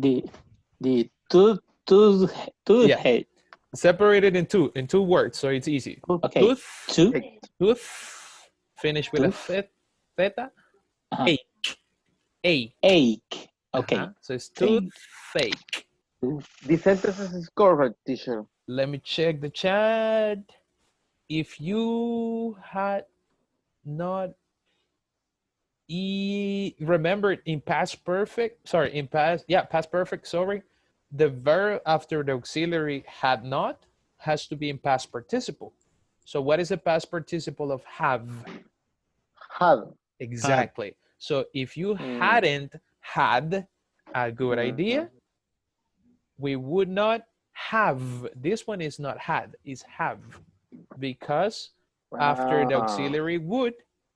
toothache? Separated in two words, so it's easy. Okay. Tooth. Finish with a theta. Ache. Okay. So it's toothache. The sentence is correct, teacher. Let me check the chat. If you had not remembered in past perfect, past perfect, sorry, the verb after the auxiliary had not has to be in past participle. So what is the past participle of have? Have. Exactly. So if you hadn't had a good idea, we would not have. This one is not had, is have. Because after the auxiliary would,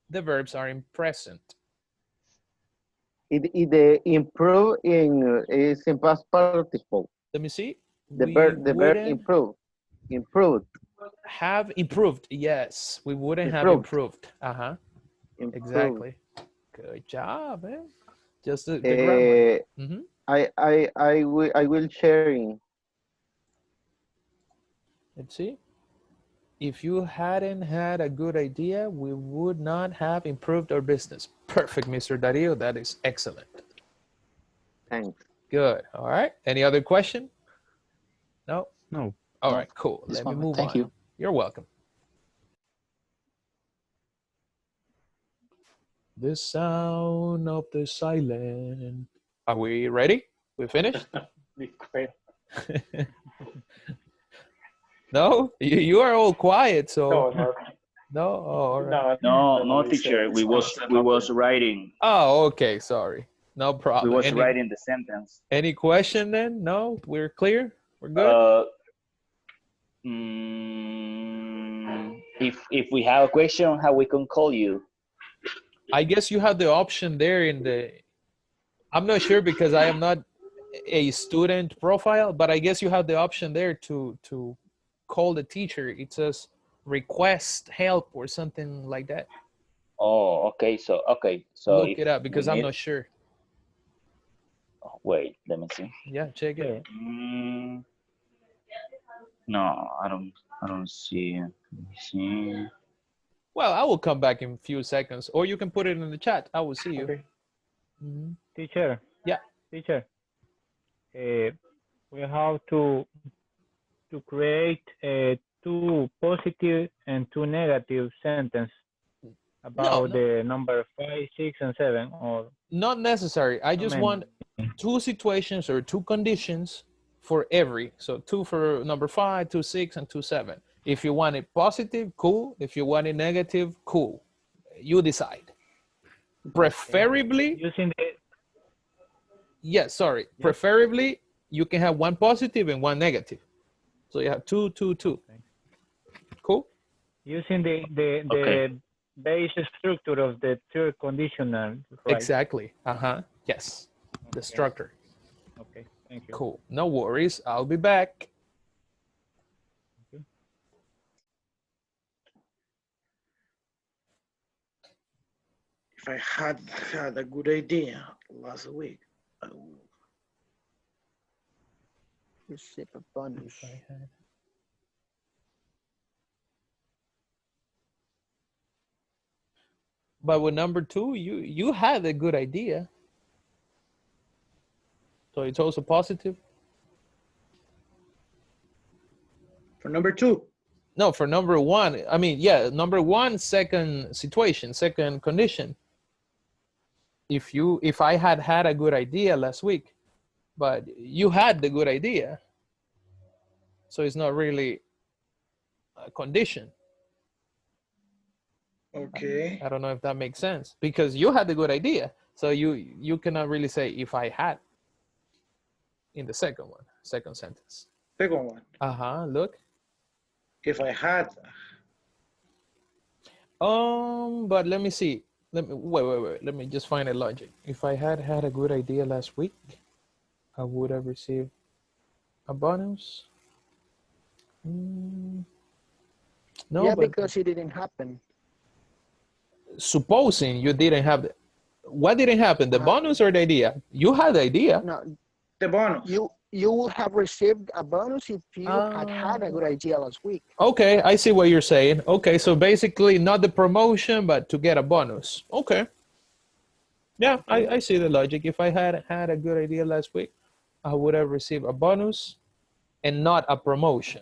the verbs are in present. The improve is in past participle. Let me see. The verb improve. Improved. Have improved. Yes, we wouldn't have improved. Exactly. Good job, man. Just the grammar. I will sharing. Let's see. If you hadn't had a good idea, we would not have improved our business. Perfect, Mr. Dario. That is excellent. Thanks. Good. All right. Any other question? No? No. All right, cool. Let me move on. Thank you. You're welcome. The sound of the silent. Are we ready? We finished? No? You are all quiet, so. No? Oh, all right. No, teacher. We was writing. Oh, okay. Sorry. No problem. We was writing the sentence. Any question then? No? We're clear? We're good? If we have a question, how we can call you? I guess you have the option there in the, I'm not sure because I am not a student profile, but I guess you have the option there to call the teacher. It says request help or something like that. Oh, okay. So look it up because I'm not sure. Oh, wait, let me see. Yeah, check it. No, I don't see. Let me see. Well, I will come back in a few seconds, or you can put it in the chat. I will see you. Okay. Teacher. Yeah. Teacher. We have to create two positive and two negative sentences about the number 5, 6, and 7, or not necessary. I just want two situations or two conditions for every. So 2 for number 5, 2, 6, and 2, 7. If you want it positive, cool. If you want it negative, cool. You decide. Preferably, using the. Yes, sorry. Yes. Preferably, you can have one positive and one negative. So you have 2, 2, 2. Okay. Cool. Using the base structure of the third conditional. Right? Exactly. Yes. Okay. The structure. Okay. Thank you. Cool. No worries. I'll be back. If I had a good idea last week, I would receive a bonus. If I had. But with number 2, you had a good idea. So it's also positive. For number 2. No, for number 1. I mean, yeah, number 1, second situation, second condition. If I had a good idea last week, but you had the good idea, so it's not really a condition. Okay. I don't know if that makes sense because you had the good idea, so you cannot really say if I had in the second one, second sentence. Second one. Look. If I had. But let me see. Wait. Let me just find a logic. If I had a good idea last week, I would have received a bonus. No, yeah, because it didn't happen. Supposing you didn't have what didn't happen? The bonus or the idea? You had the idea. No, the bonus. You would have received a bonus if you had a good idea last week. Okay, I see what you're saying. Okay, so basically not the promotion, but to get a bonus. Okay. Yeah, I see the logic. If I had a good idea last week, I would have received a bonus and not a promotion.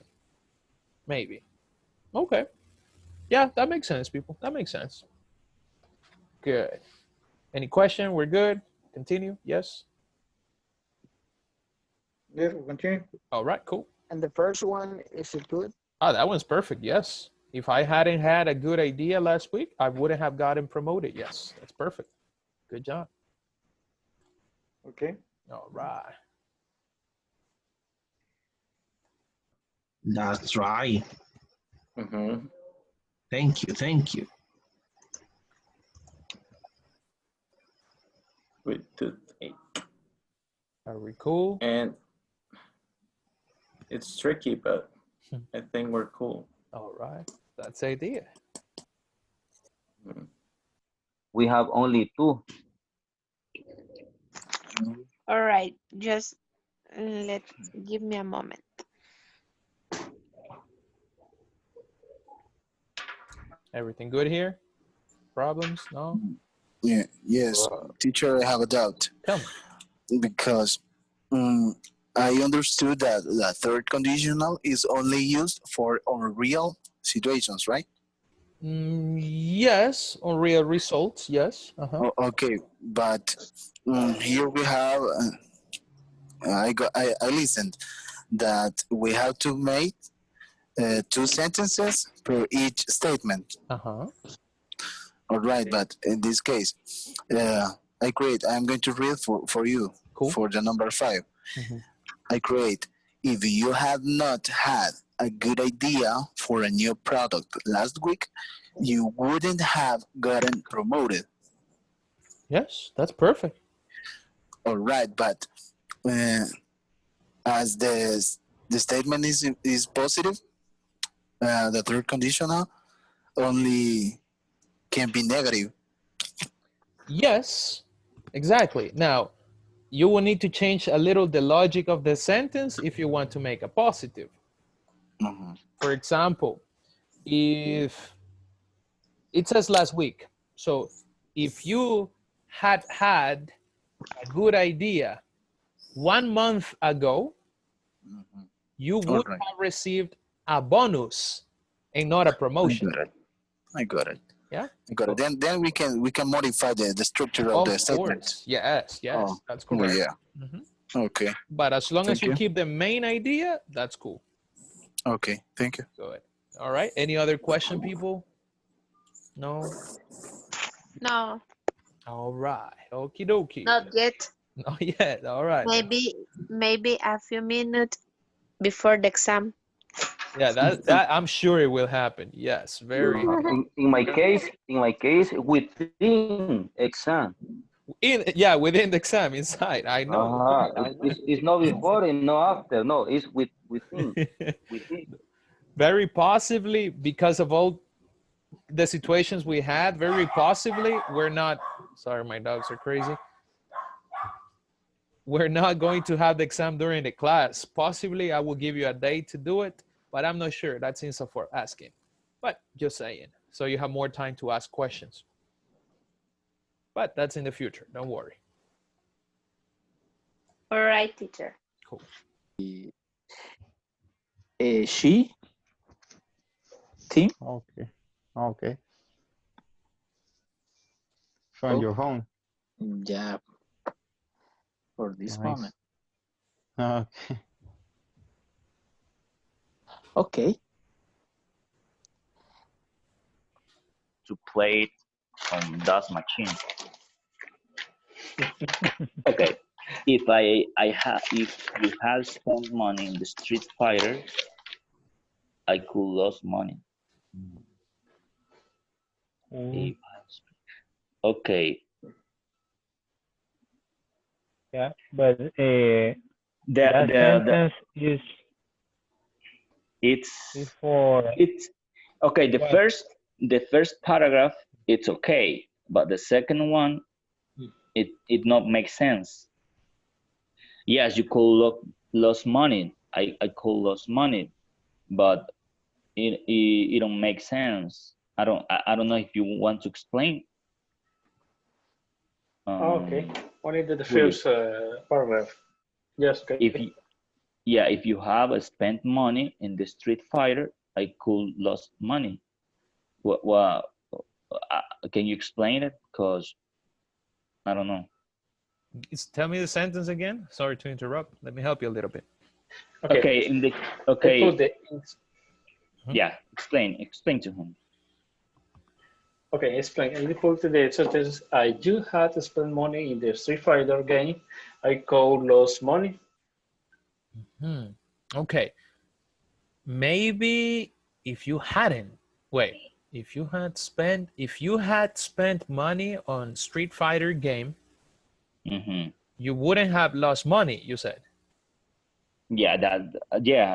Maybe. Okay. Yeah, that makes sense, people. That makes sense. Good. Any question? We're good. Continue. Yes. Yes, we'll continue. All right, cool. And the first one, is it good? Oh, that one's perfect. Yes. If I hadn't had a good idea last week, I wouldn't have gotten promoted. Yes, that's perfect. Good job. Okay. All right. That's right. Mm-hmm. Thank you. Thank you. With toothache. Are we cool? And it's tricky, but I think we're cool. All right. That's the idea. We have only 2. All right, just give me a moment. Everything good here? Problems? No? Yeah, yes, teacher, I have a doubt. Tell me. Because I understood that the third conditional is only used for real situations, right? Yes, on real results, yes. Okay, but here we have, I listened that we have to make 2 sentences per each statement. All right, but in this case, I'm going to read for you for the number 5. I create, if you had not had a good idea for a new product last week, you wouldn't have gotten promoted. Yes, that's perfect. All right, but as the statement is positive, the third conditional only can be negative. Yes, exactly. Now, you will need to change a little the logic of the sentence if you want to make a positive. For example, if it says last week, so if you had had a good idea 1 month ago, you would have received a bonus and not a promotion. I got it. Yeah. I got it. Then we can modify the structure of the statement. Yes, that's correct. Yeah. Okay. But as long as Thank you you. keep the main idea, that's cool. Okay, thank you. Good. All right. Any other question, people? No? No, All right. Okie dokie. not yet. Not yet. All right. Maybe a few minutes before the exam. Yeah, that I'm sure it will happen. Yes, very. In my case, within exam. Within the exam inside. I know. It's not before and no after. No, it's within. Very possibly because of all the situations we had. Very possibly we're not. Sorry, my dogs are crazy. We're not going to have the exam during the class. Possibly I will give you a day to do it, but I'm not sure. That's INSAFORP asking. But just saying. So you have more time to ask questions. But that's in the future. Don't worry. All right, teacher. Cool. She? Team? Okay. Okay. From your phone. Yeah. For this Nice. moment. Okay. Okay. To play it on DOS machine. Okay. If you had spent money in the Street Fighter, I could lose money. Okay. Yeah, but The sentence is for it's okay. The first paragraph it's okay, but the second one it not make sense. Yes, you could lose money. I could lose money, but it don't make sense. I don't know if you want to explain. Okay, only the first paragraph. Yes, okay. If you have spent money in the Street Fighter, I could lose money. What can you explain it? Because I don't know. Tell me the sentence again. Sorry to interrupt. Let me help you a little bit. Okay. Yeah, explain to him. Okay, explain. In the put the sentence, I do had to spend money in the Street Fighter game. I call lost money. Okay. Maybe if you hadn't, wait, if you had spent money on Street Fighter game, you wouldn't have lost money, you said. Yeah,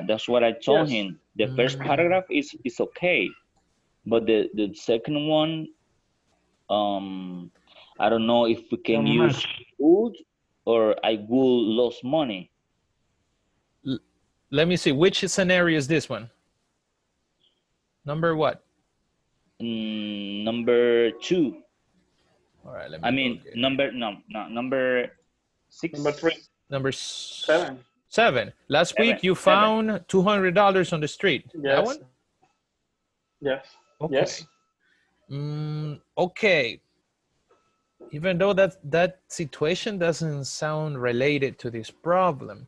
that's what I told him. The first paragraph is okay, but the second one, I don't know if we can use would or I will lose money. Let me see, which scenario is this one? Number what? Number 2. All right, let me. I mean, number 6. Number 3. Number 7. 7. Last week you found $200 on the street. Yes. That one? Yes. Okay. Yes. Okay. Even though that situation doesn't sound related to this problem,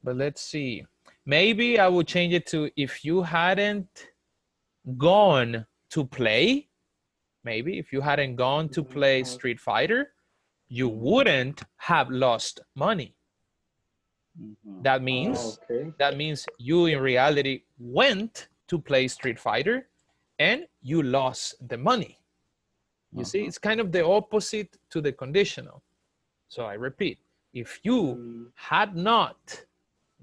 but let's see. Maybe I would change it to if you hadn't gone to play. Maybe if you hadn't gone to play Street Fighter, you wouldn't have lost money. That means you in reality went to play Street Fighter and you lost the money. You see, it's kind of the opposite to the conditional. So I repeat, if you had not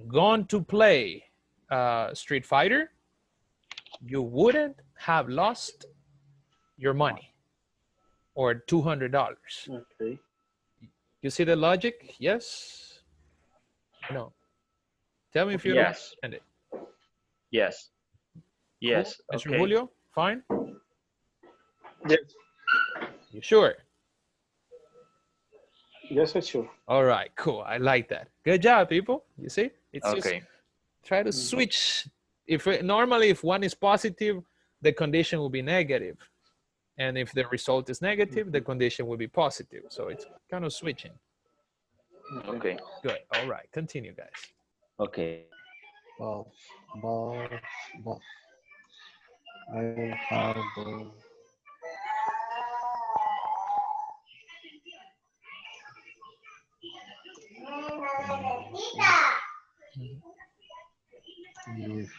gone to play Street Fighter, you wouldn't have lost your money or $200. Okay. You see the logic? Yes? No? Tell me if you don't understand it. Yes. Yes. Cool. Mr. Julio, fine? Yes. You sure? Yes, I'm sure. All right, cool. I like that. Good job, people. You see? It's just try to switch. Normally, if one is positive, the condition will be negative. And if the result is negative, the condition will be positive. So it's kind of switching. Okay. Good. All right. Continue, guys. Okay. Both. I have both. If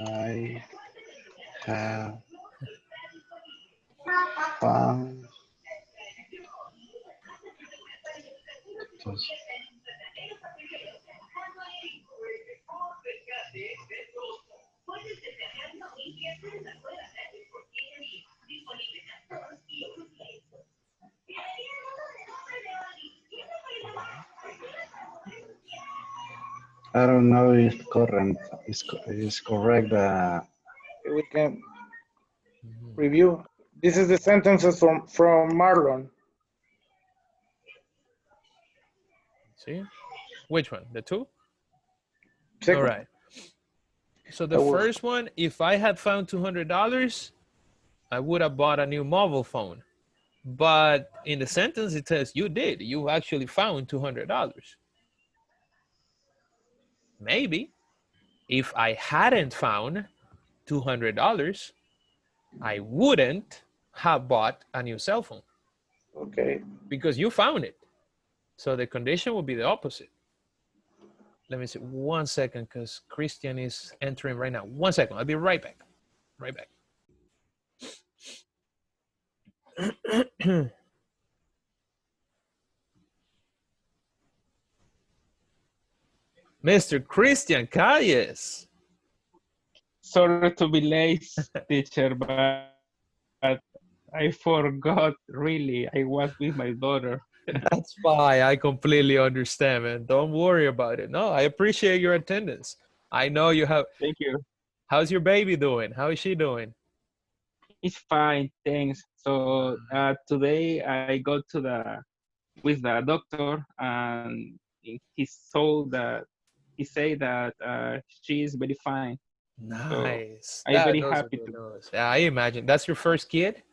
I have found I don't know if current is correct. We can review. This is the sentences from Marlon. See? Which one? The 2? Second. All right. So the first one, if I had found $200, I would have bought a new mobile phone. But in the sentence, it says you did. You actually found $200. Maybe if I hadn't found $200, I wouldn't have bought a new cell phone. Okay. Because you found it. So the condition will be the opposite. Let me see 1 second because Christian is entering right now. 1 second. I'll be right back. Right back. Mr. Christian Calles. Sorry to be late, teacher, but I forgot, really. I was with my daughter. That's fine. I completely understand, man. Don't worry about it. No, I appreciate your attendance. I know you have. Thank you. How's your baby doing? How is she doing? It's fine, thanks. So today I go to with the doctor, and he said that she is very fine. Nice. So I'm very happy to. Yeah, I imagine. That's your first kid?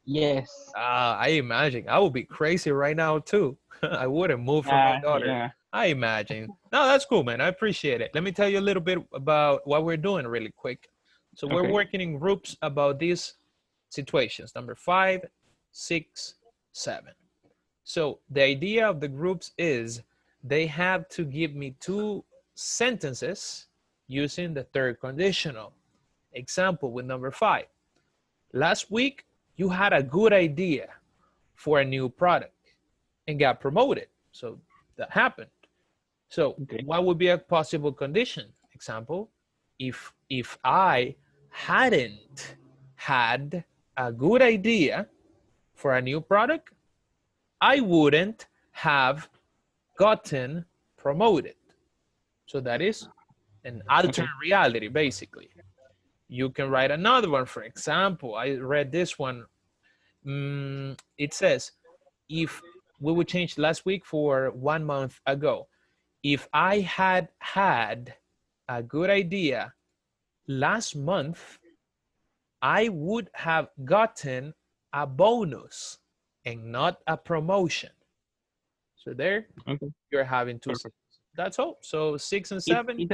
Yes. I imagine. I would be crazy right now too. I wouldn't move from my daughter. Yeah. I imagine. No, that's cool, man. I appreciate it. Let me tell you a little bit about what we're doing really quick. So we're working in groups about these situations, number 5, 6, 7. So the idea of the groups is they have to give me 2 sentences using the third conditional. Example with number 5. Last week, you had a good idea for a new product and got promoted. So that happened. So what would be a possible condition? Example, if I hadn't had a good idea for a new product, I wouldn't have gotten promoted. So that is an alternate reality, basically. You can write another one. For example, I read this one. It says, if we would change last week for 1 month ago. If I had had a good idea last month, I would have gotten a bonus and not a promotion. So there, you're having 2 sentences. That's all. So 6 and 7.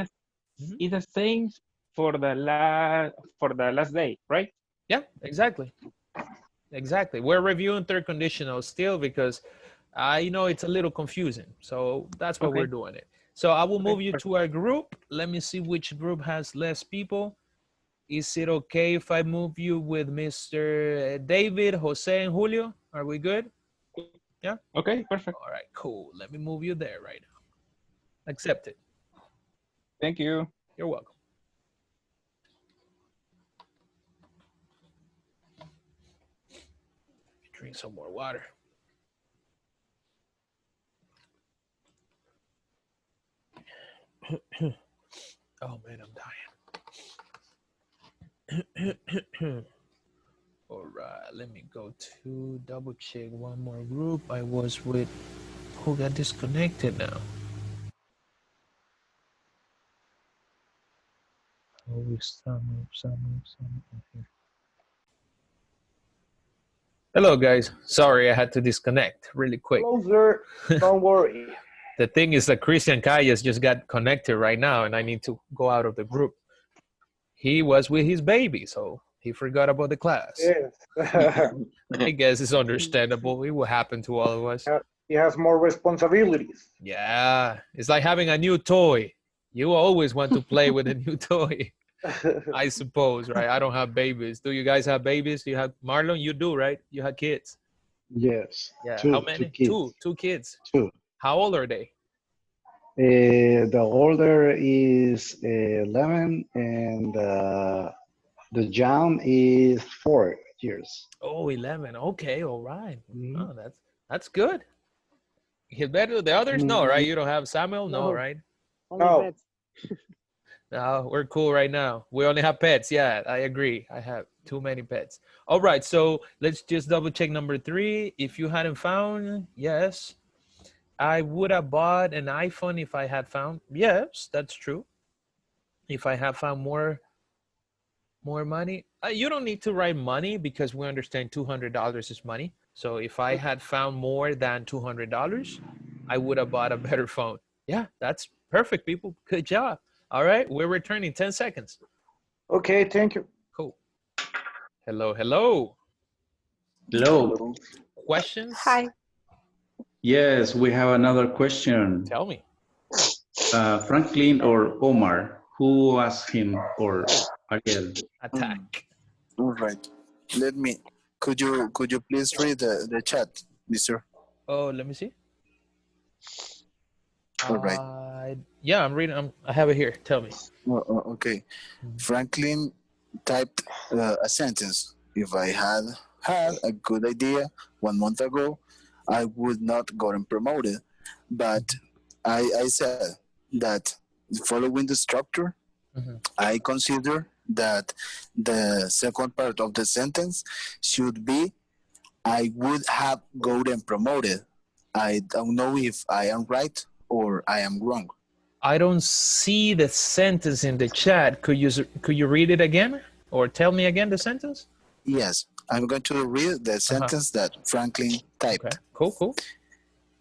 It's the same for the last day, right? Yeah, exactly. Exactly. We're reviewing third conditional still because I know it's a little confusing. So that's why we're doing it. So I will move you to our group. Let me see which group has less people. Is it okay if I move you with Mr. David, Jose, and Julio? Are we good? Yeah? Okay, perfect. All right, cool. Let me move you there right now. Accept it. Thank you. You're welcome. Drink some more water. Oh man, I'm dying. All right, let me go to double check one more group. I was with, who got disconnected now? Hello guys, sorry I had to disconnect really quick. Closer, don't worry. The thing is that Christian Calles just got connected right now and I need to go out of the group. He was with his baby, so he forgot about the class. Yes. I guess it's understandable. It will happen to all of us. He has more responsibilities. Yeah, it's like having a new toy. You always want to play with a new toy. I suppose, right? I don't have babies. Do you guys have babies? Do you have, Marlon, you do, right? You have kids. Yes. Yeah. Two, How many? 2 kids. Two kids. 2. How old are they? The older is 11 and the young is 4 years. Oh, 11. Okay, all right. Oh, that's good. He's better than the others? No, right? You don't have Samuel? No, right? Only pets. No, we're cool right now. We only have pets. Yeah, I agree. I have too many pets. All right, so let's just double check number 3. If you hadn't found, yes. I would have bought an iPhone if I had found. Yes, that's true. If I have found more money. You don't need to write money because we understand $200 is money. So if I had found more than $200, I would have bought a better phone. Yeah, that's perfect, people. Good job. All right, we're returning 10 seconds. Okay, thank you. Cool. Hello, hello. Hello. Questions? Hi. Yes, we have another question. Tell me. Franklin or Omar? Who asked him or Ariel? Attack. All right. Let me. Could you please read the chat, Mister? Oh, let me see. All right. Yeah, I'm reading. I have it here. Tell me. Okay. Franklin typed a sentence. If I had a good idea 1 month ago, I would not gotten promoted. But I said that following the structure, I consider that the second part of the sentence should be, I would have gotten promoted. I don't know if I am right or I am wrong. I don't see the sentence in the chat. Could you read it again or tell me again the sentence? Yes, I'm going to read the sentence that Franklin typed. Okay. Cool.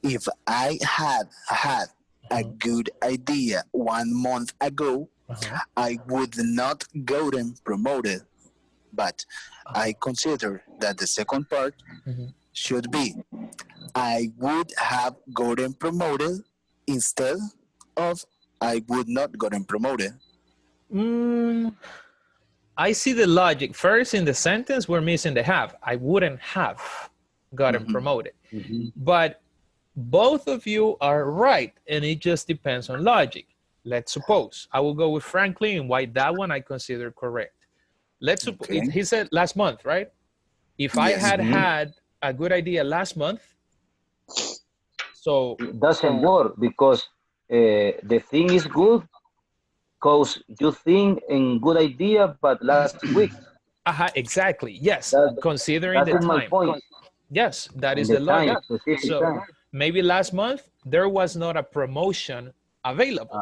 If I had a good idea 1 month ago, I would not gotten promoted, but I consider that the second part should be I would have gotten promoted instead of I would not gotten promoted. I see the logic. First, in the sentence, we're missing the have. I wouldn't have gotten promoted. But both of you are right, and it just depends on logic. Let's suppose. I will go with Franklin and why that one I consider correct. Let's suppose, he said last month, right? If I had had a good idea last month, so it doesn't work because the thing is good because you think in good idea, but last week. Exactly. Yes. Considering the that's my time. point. Yes, that is And the the time, logic. specific So time. maybe last month there was not a promotion available.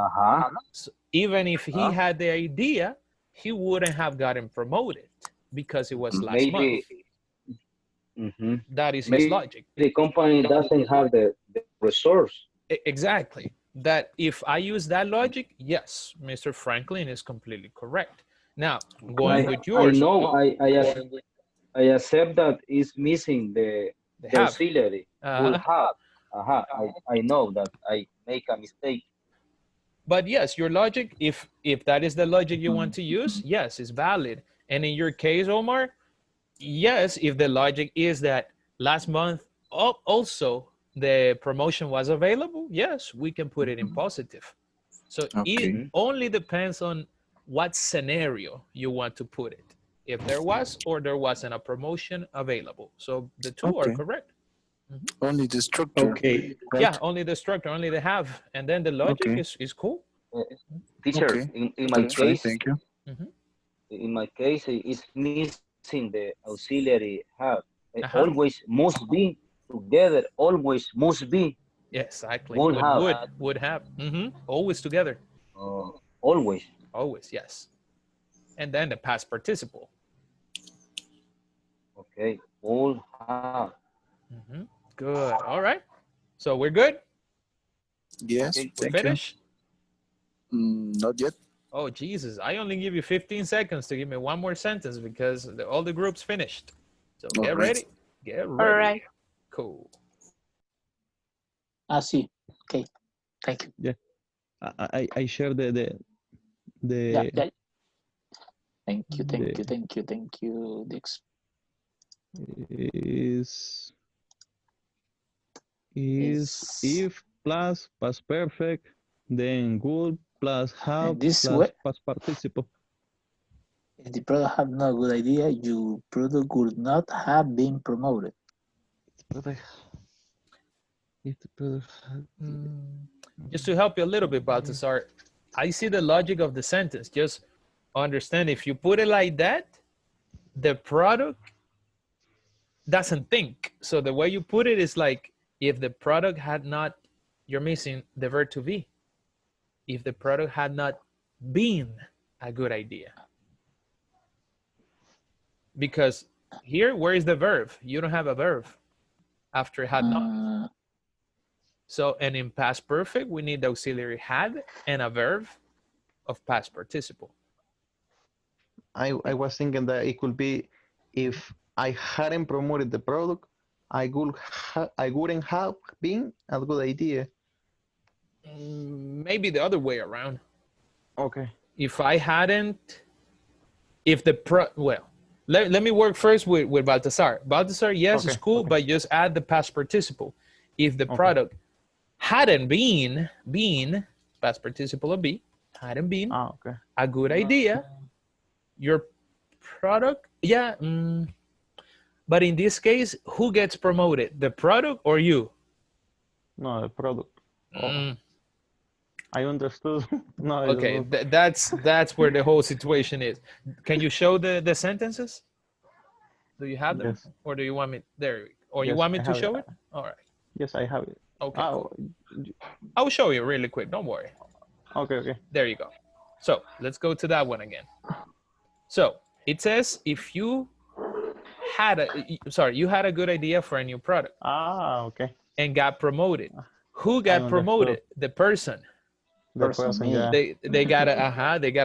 So even if he had the idea, he wouldn't have gotten promoted because it was last month. That is his Maybe logic. the company doesn't have the resource. Exactly. That if I use that logic, yes, Mr. Franklin is completely correct. Now, going with yours. I know, I accept that it's missing the auxiliary. Will have. I know that I make a mistake. But yes, your logic, if that is the logic you want to use, yes, it's valid. And in your case, Omar, yes, if the logic is that last month also the promotion was available, yes, we can put it in positive. So it only depends on what scenario you want to put it. If there was or there wasn't a promotion available. So the two are correct. Only the structure. Okay. Right? Yeah, only the structure, only the have. And then the logic is cool. Teacher, in my That's case, fine, thank you. in my case, it's missing the auxiliary have. It always must be together. Always must be. Yeah, exactly. Would have. Would have. Always together. Always. Always, yes. And then the past participle. Okay. Would have. Good. All right. So we're good? Yes. We Thank finished? you. Not yet. Oh, Jesus. I only give you 15 seconds to give me one more sentence because all the groups finished. So get ready. Get ready. All right. Cool. See. Okay. Thank you. Yeah. I share the Yeah. Thank you. Is if plus past perfect, then good plus have this plus way, past participle. If the product had no good idea, your product would not have been promoted. If the product had... Just to help you a little bit, Baltasar, I see the logic of the sentence. Just understand if you put it like that, the product doesn't think. So the way you put it is like, if the product had not, you're missing the verb to be. If the product had not been a good idea. Because here, where is the verb? You don't have a verb after had not. So, and in past perfect, we need the auxiliary had and a verb of past participle. I was thinking that it could be if I hadn't promoted the product, I wouldn't have been a good idea. Maybe the other way around. Okay. If I hadn't, if the let me work first with Baltasar. Baltasar, yes, it's cool, but just add the past participle. If the product hadn't been, past participle of be, hadn't been a good idea, your product, but in this case, who gets promoted, the product or you? No, the product. I understood. No. Okay, that's where the whole situation is. Can you show the sentences? Do you have them? Yes. Or do you want me there? Or you want me to show it? All right. Yes, I have it. Okay. Cool. I'll show you really quick. Don't worry. Okay. There you go. So let's go to that one again. So it says if you had a good idea for a new product. Okay. And got promoted. Who got promoted? The person. The person, yeah. They got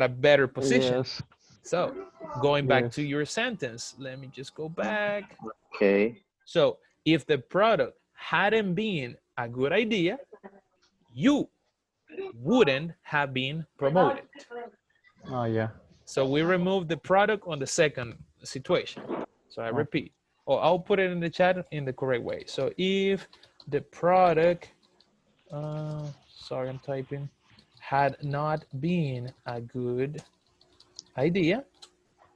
a better position. Yes. So going back to Yes. your sentence, let me just go back. Okay. So if the product hadn't been a good idea, you wouldn't have been promoted. Oh, yeah. So we remove the product on the second situation. So I repeat, or I'll put it in the chat in the correct way. So if the product, sorry, I'm typing, had not been a good idea,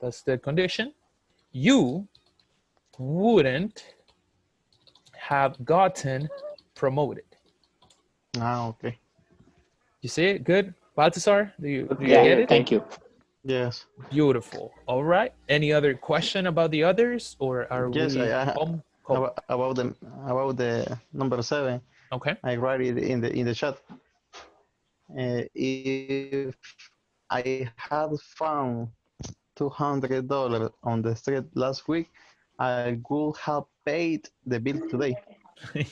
that's the condition, you wouldn't have gotten promoted. Ah, okay. You see it? Good. Baltasar, do you Yeah, get it? thank you. Yes. Beautiful. All right. Any other question about the others, or are Yes, we about the number 7. Okay. I write it in the chat. If I had found $200 on the street last week, I would have paid the bill today.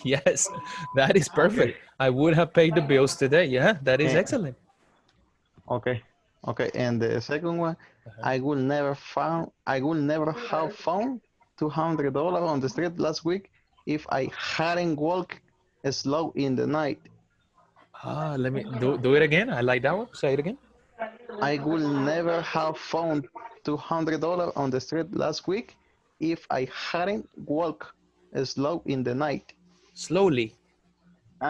Yes, that is perfect. I would have paid the bills today. Yeah, that is excellent. Okay. Okay. And the second one, I will never have found $200 on the street last week if I hadn't walked slow in the night. Let me do it again. I like that one. Say it again. I will never have found $200 on the street last week if I hadn't walked slow in the night. Slowly.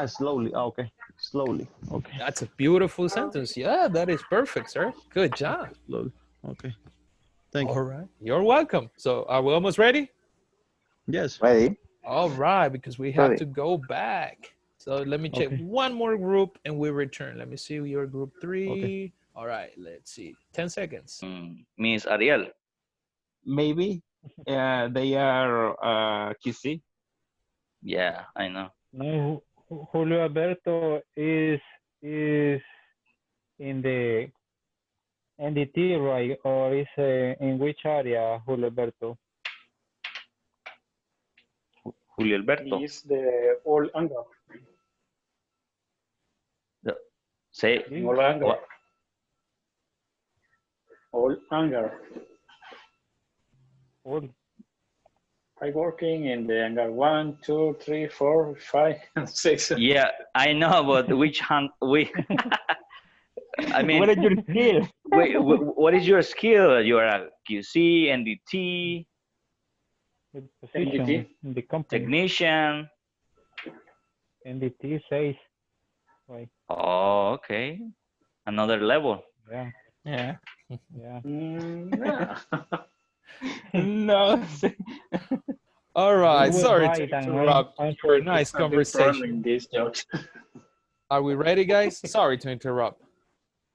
Slowly. Okay. Slowly. Okay. That's a beautiful sentence. Yeah, that is perfect, sir. Good job. Slowly. Okay. Thank you. All right. You're welcome. So are we almost ready? Yes. Ready. All right, because we have Ready. to go back. So let me check one more group and we return. Let me see your group 3. Okay. All right, let's see. 10 seconds. Miss Ariel. Maybe they are QC. Yeah, I know. No, Julio Alberto is in the NDT, right? Or is in which area, Julio Alberto? Julio Alberto. Is the old anger. Say Old anger. what? Old anger. Old. I working in the hangar 1, 2, 3, 4, 5, and 6. Yeah, I know, but which hand we? I mean, What is your skill? wait, what is your skill? You are a QC, NDT, Position in the company. technician. NDT says, right? Oh, okay. Another level. Yeah. Yeah. Yeah. No. All right. You were Sorry right, to and interrupt I'm your nice I've been conversation. in these jobs. Are we ready, guys? Sorry to interrupt.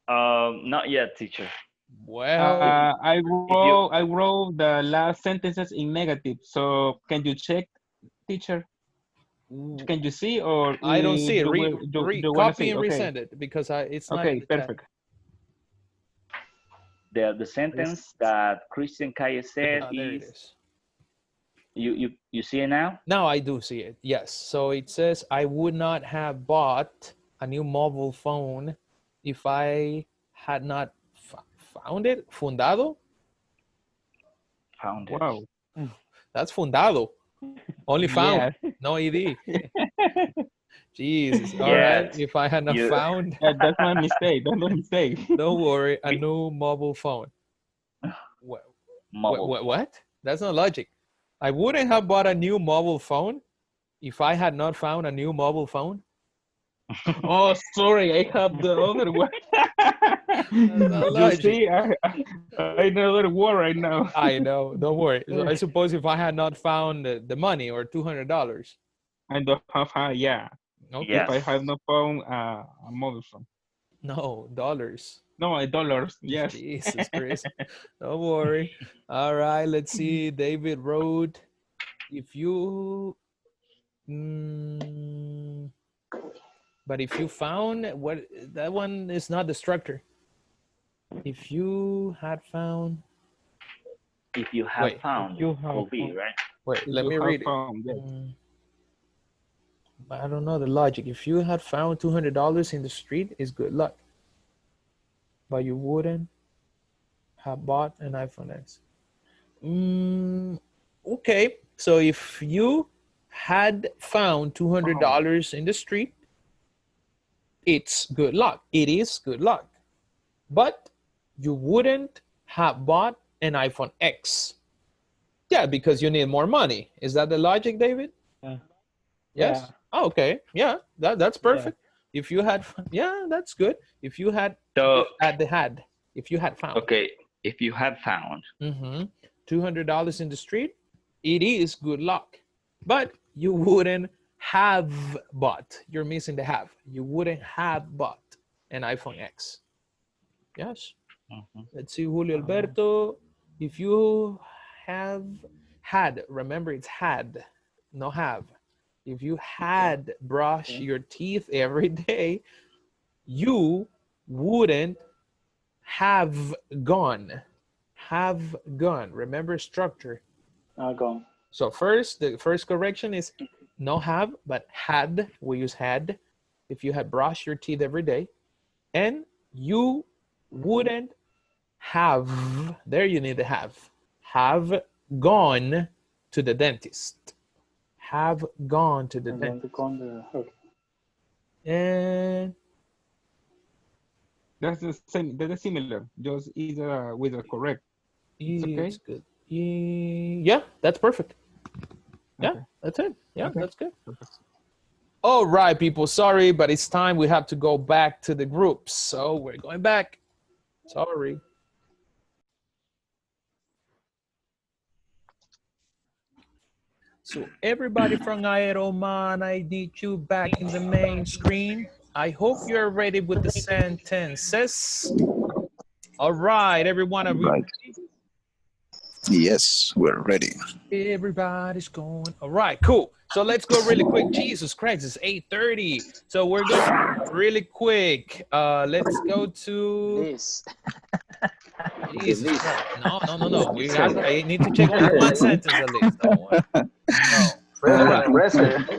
Not yet, teacher. Well, I wrote the last sentences in negative. So can you check, teacher? Can you see, or I don't see it. you wanna Copy see? and Okay. resend it because it's not. Okay, perfect. The sentence that Christian Calle said There it is, is. you see it now? Now I do see it. Yes. So it says I would not have bought a new mobile phone if I had not found it. Fundado. Found it. Wow. That's fundado. Only found. Yes. No ED. Jesus. All Yes. right. If I had not found. That's my mistake. That's my mistake. Don't worry. A new mobile phone. What? That's not logic. I wouldn't have bought a new mobile phone if I had not found a new mobile phone. Oh, sorry. I have the other one. not You logic. see, I know a word right now. I know. Don't worry. So I suppose if I had not found the money or $200. I don't have, yeah. Okay. If I have no phone, a mobile phone. No, dollars. No, dollars. Yes. Jesus Christ. Don't worry. All right. Let's see. David wrote, if you... but if you found what, that one is not the structure. If you had found. If you have found, you will be right. Wait, let me read it. I don't know the logic. If you had found $200 in the street, it's good luck. but you wouldn't have bought an iPhone X. Okay, so if you had found $200 in the street, it's good luck. It is good luck. But you wouldn't have bought an iPhone X. Yeah, because you need more money. Is that the logic, David? Yeah. Yes? Yeah. Oh, okay. Yeah, that's perfect. If you had, yeah, that's good. If you had, So, if you had found. okay, if you had found. $200 in the street, it is good luck. But you wouldn't have bought. You're missing the have. You wouldn't have bought an iPhone X. Yes. Let's see, Julio Alberto. If you have had, remember it's had, no have. If you had brushed your teeth every day, you wouldn't have gone. Have gone. Remember structure. Gone. So the first correction is no have, but had. We use had. If you had brushed your teeth every day, and you wouldn't have, there you need to have gone to the dentist. Have gone to the dentist. Okay. And That's the same. That is similar. Just either with a correct. It's okay. It's good. Yeah, that's perfect. Yeah, Okay. that's it. Yeah, Okay. that's good. All right, people. Sorry, but it's time. We have to go back to the groups. So we're going back. Sorry. So everybody from Aeroman, I need you back in the main screen. I hope you're ready with the sentences. All right, everyone. Are we ready? Yes, we're ready. Everybody's going. All right, cool. So let's go really quick. Jesus Christ, it's 8:30. So we're going really quick. Let's go to This. Jesus Christ. No. I need to check only one sentence at least. No. All right.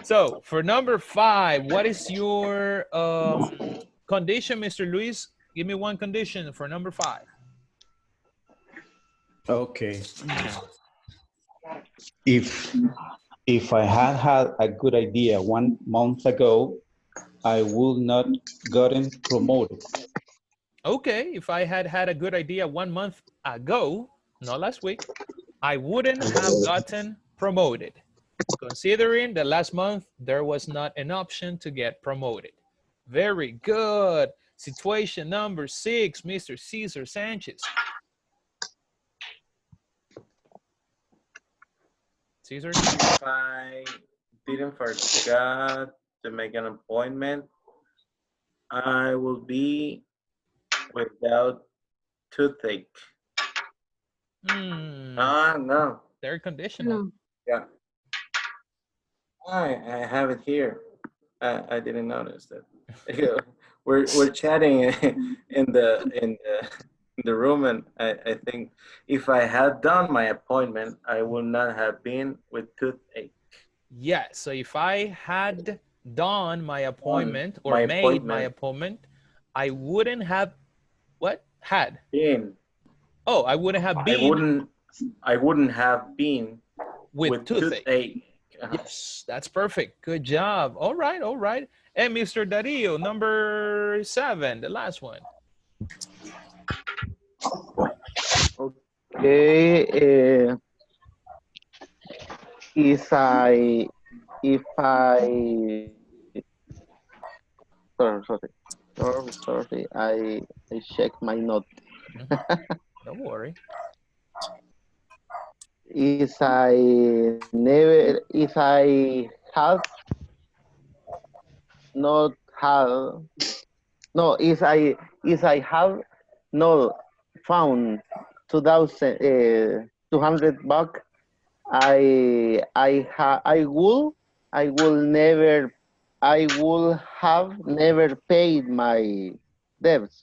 So for number 5, what is your condition, Mr. Luis? Give me one condition for number 5. Okay. If I had a good idea 1 month ago, I would not gotten promoted. Okay, if I had a good idea 1 month ago, not last week, I wouldn't have gotten promoted. Considering that last month there was not an option to get promoted. Very good. Situation number 6, Mr. Cesar Sanchez. Cesar? If I didn't forget to make an appointment, I will be without toothache. No. They're conditional. Yeah. I have it here. I didn't notice that. we're chatting in the room, and I think if I had done my appointment, I would not have been with toothache. Yeah, so if I had done my appointment or made my appointment, I wouldn't have what? Had. Been. Oh, I wouldn't have been. I wouldn't have been with toothache. Yes, that's perfect. Good job. All right, all right. And Mr. Dario, number 7, the last one. Okay. If I sorry, I check my note. Don't worry. If I have not have if I have not found 200 bucks, I will have never paid my debts.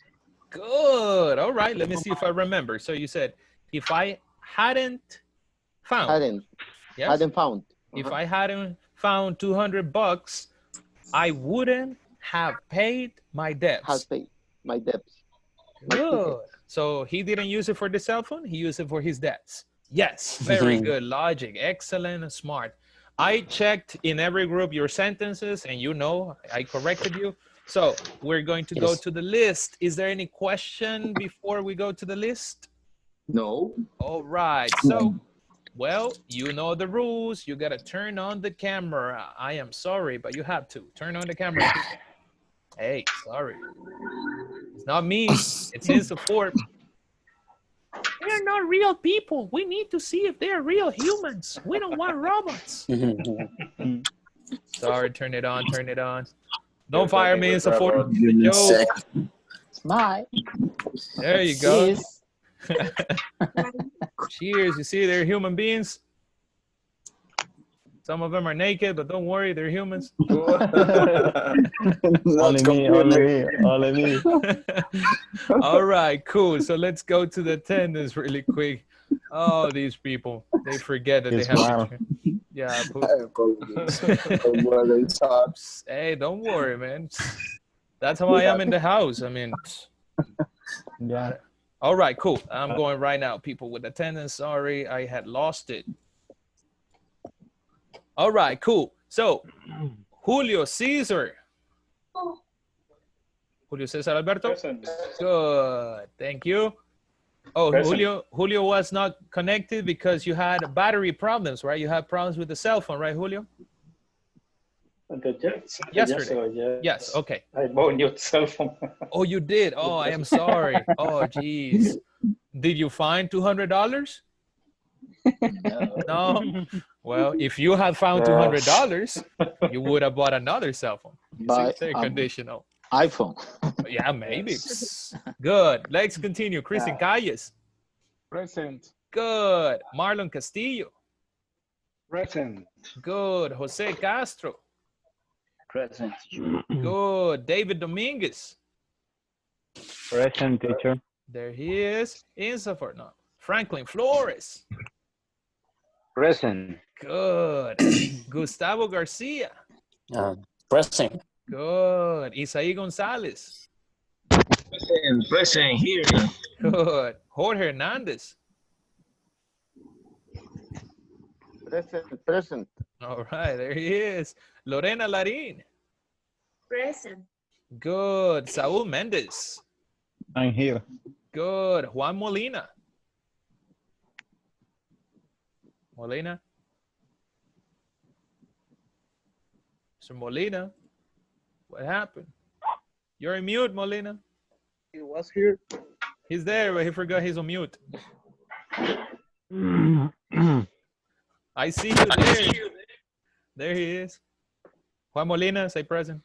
Good. All right. Let me see if I remember. So you said, if I hadn't found. Hadn't found. If I hadn't found 200 bucks, I wouldn't have paid my debts. Have paid my debts. Good. So he didn't use it for the cell phone. He used it for his dad's. Yes. Very good. Logic. Excellent and smart. I checked in every group your sentences, and you know I corrected you. So we're going to go to the list. Is there any question before we go to the list? No. All right. So, well, you know the rules. You got to turn on the camera. I am sorry, but you have to. Turn on the camera. Hey, sorry. It's not me. It's INSAFORP. They're not real people. We need to see if they're real humans. We don't want robots. Sorry, turn it on, turn it on. Don't fire me, INSAFORP. Joke. Smile. There you go. Cheers. You see, they're human beings. Some of them are naked, but don't worry, they're humans. Only me, only me, only me. All right, cool. So let's go to the attendance really quick. Oh, these people, they forget that they have to. Yeah. Hey, don't worry, man. That's how I am in the house. I mean, yeah. All right, cool. I'm going right now, people with attendance. Sorry, I had lost it. All right, cool. So, Julio Cesar. Julio Cesar Alberto? Present. Good, thank you. Oh, Present. Julio was not connected because you had battery problems, right? You had problems with the cell phone, right, Julio? Yesterday. Yes, okay. I bought a new cell phone. Oh, you did? Oh, I am sorry. Oh, geez. Did you find $200? No. Well, if you had found $200, you would have bought another cell phone. But conditional. iPhone. Yeah, maybe. Good. Let's continue. Kristen Calles. Present. Good. Marlon Castillo. Present. Good. Jose Castro. Present. Good. David Dominguez. Present, teacher. There he is. INSAFORP. No. Franklin Flores. Present. Good. Gustavo Garcia. Present. Good. Isaí Gonzalez. Present here. Good. Jorge Hernandez. Present. All right, there he is. Lorena Larin. Present. Good. Saul Mendez. I'm here. Good. Juan Molina. Molina. Mr. Molina. What happened? You're on mute, Molina. He was here. He's there, but he forgot he's on mute. I see you there. There he is. Juan Molina, say present.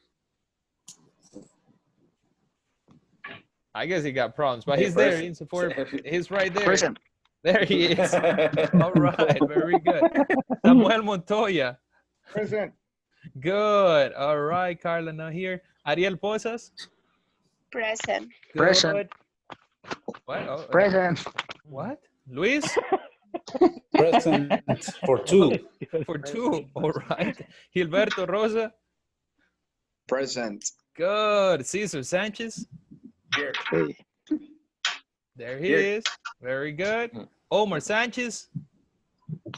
I guess he got problems, but he's there in support. He's right there. Present. There he is. All right, very good. Samuel Montoya. Present. Good. All right, Carla, now here. Ariel Posas. Present. Good. Present. What? Oh, Present. what? Luis? Present for two. For two. All right. Gilberto Rosa. Present. Good. Cesar Sanchez. Here. There he is. Very good. Omar Sanchez.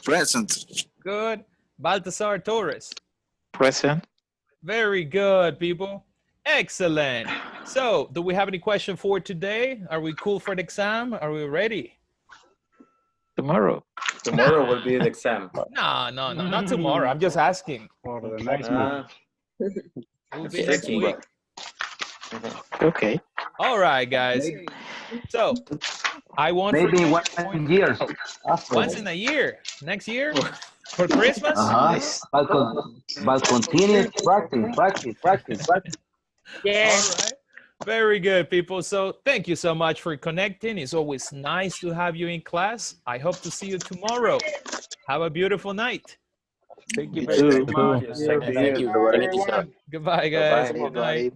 Present. Good. Baltasar Torres. Present. Very good, people. Excellent. So, do we have any question for today? Are we cool for the exam? Are we ready? Tomorrow. Tomorrow will be the exam. No, not tomorrow. I'm just asking. For the next month. It will be next week. Okay. All right, guys. So, I want Maybe for once in years. once in a year. Next year? For Christmas? Nice. But continue practice. Yes. All right. Very good, people. So thank you so much for connecting. It's always nice to have you in class. I hope to see you tomorrow. Have a beautiful night. Thank you very much. Thank you. Goodbye, guys. Good night.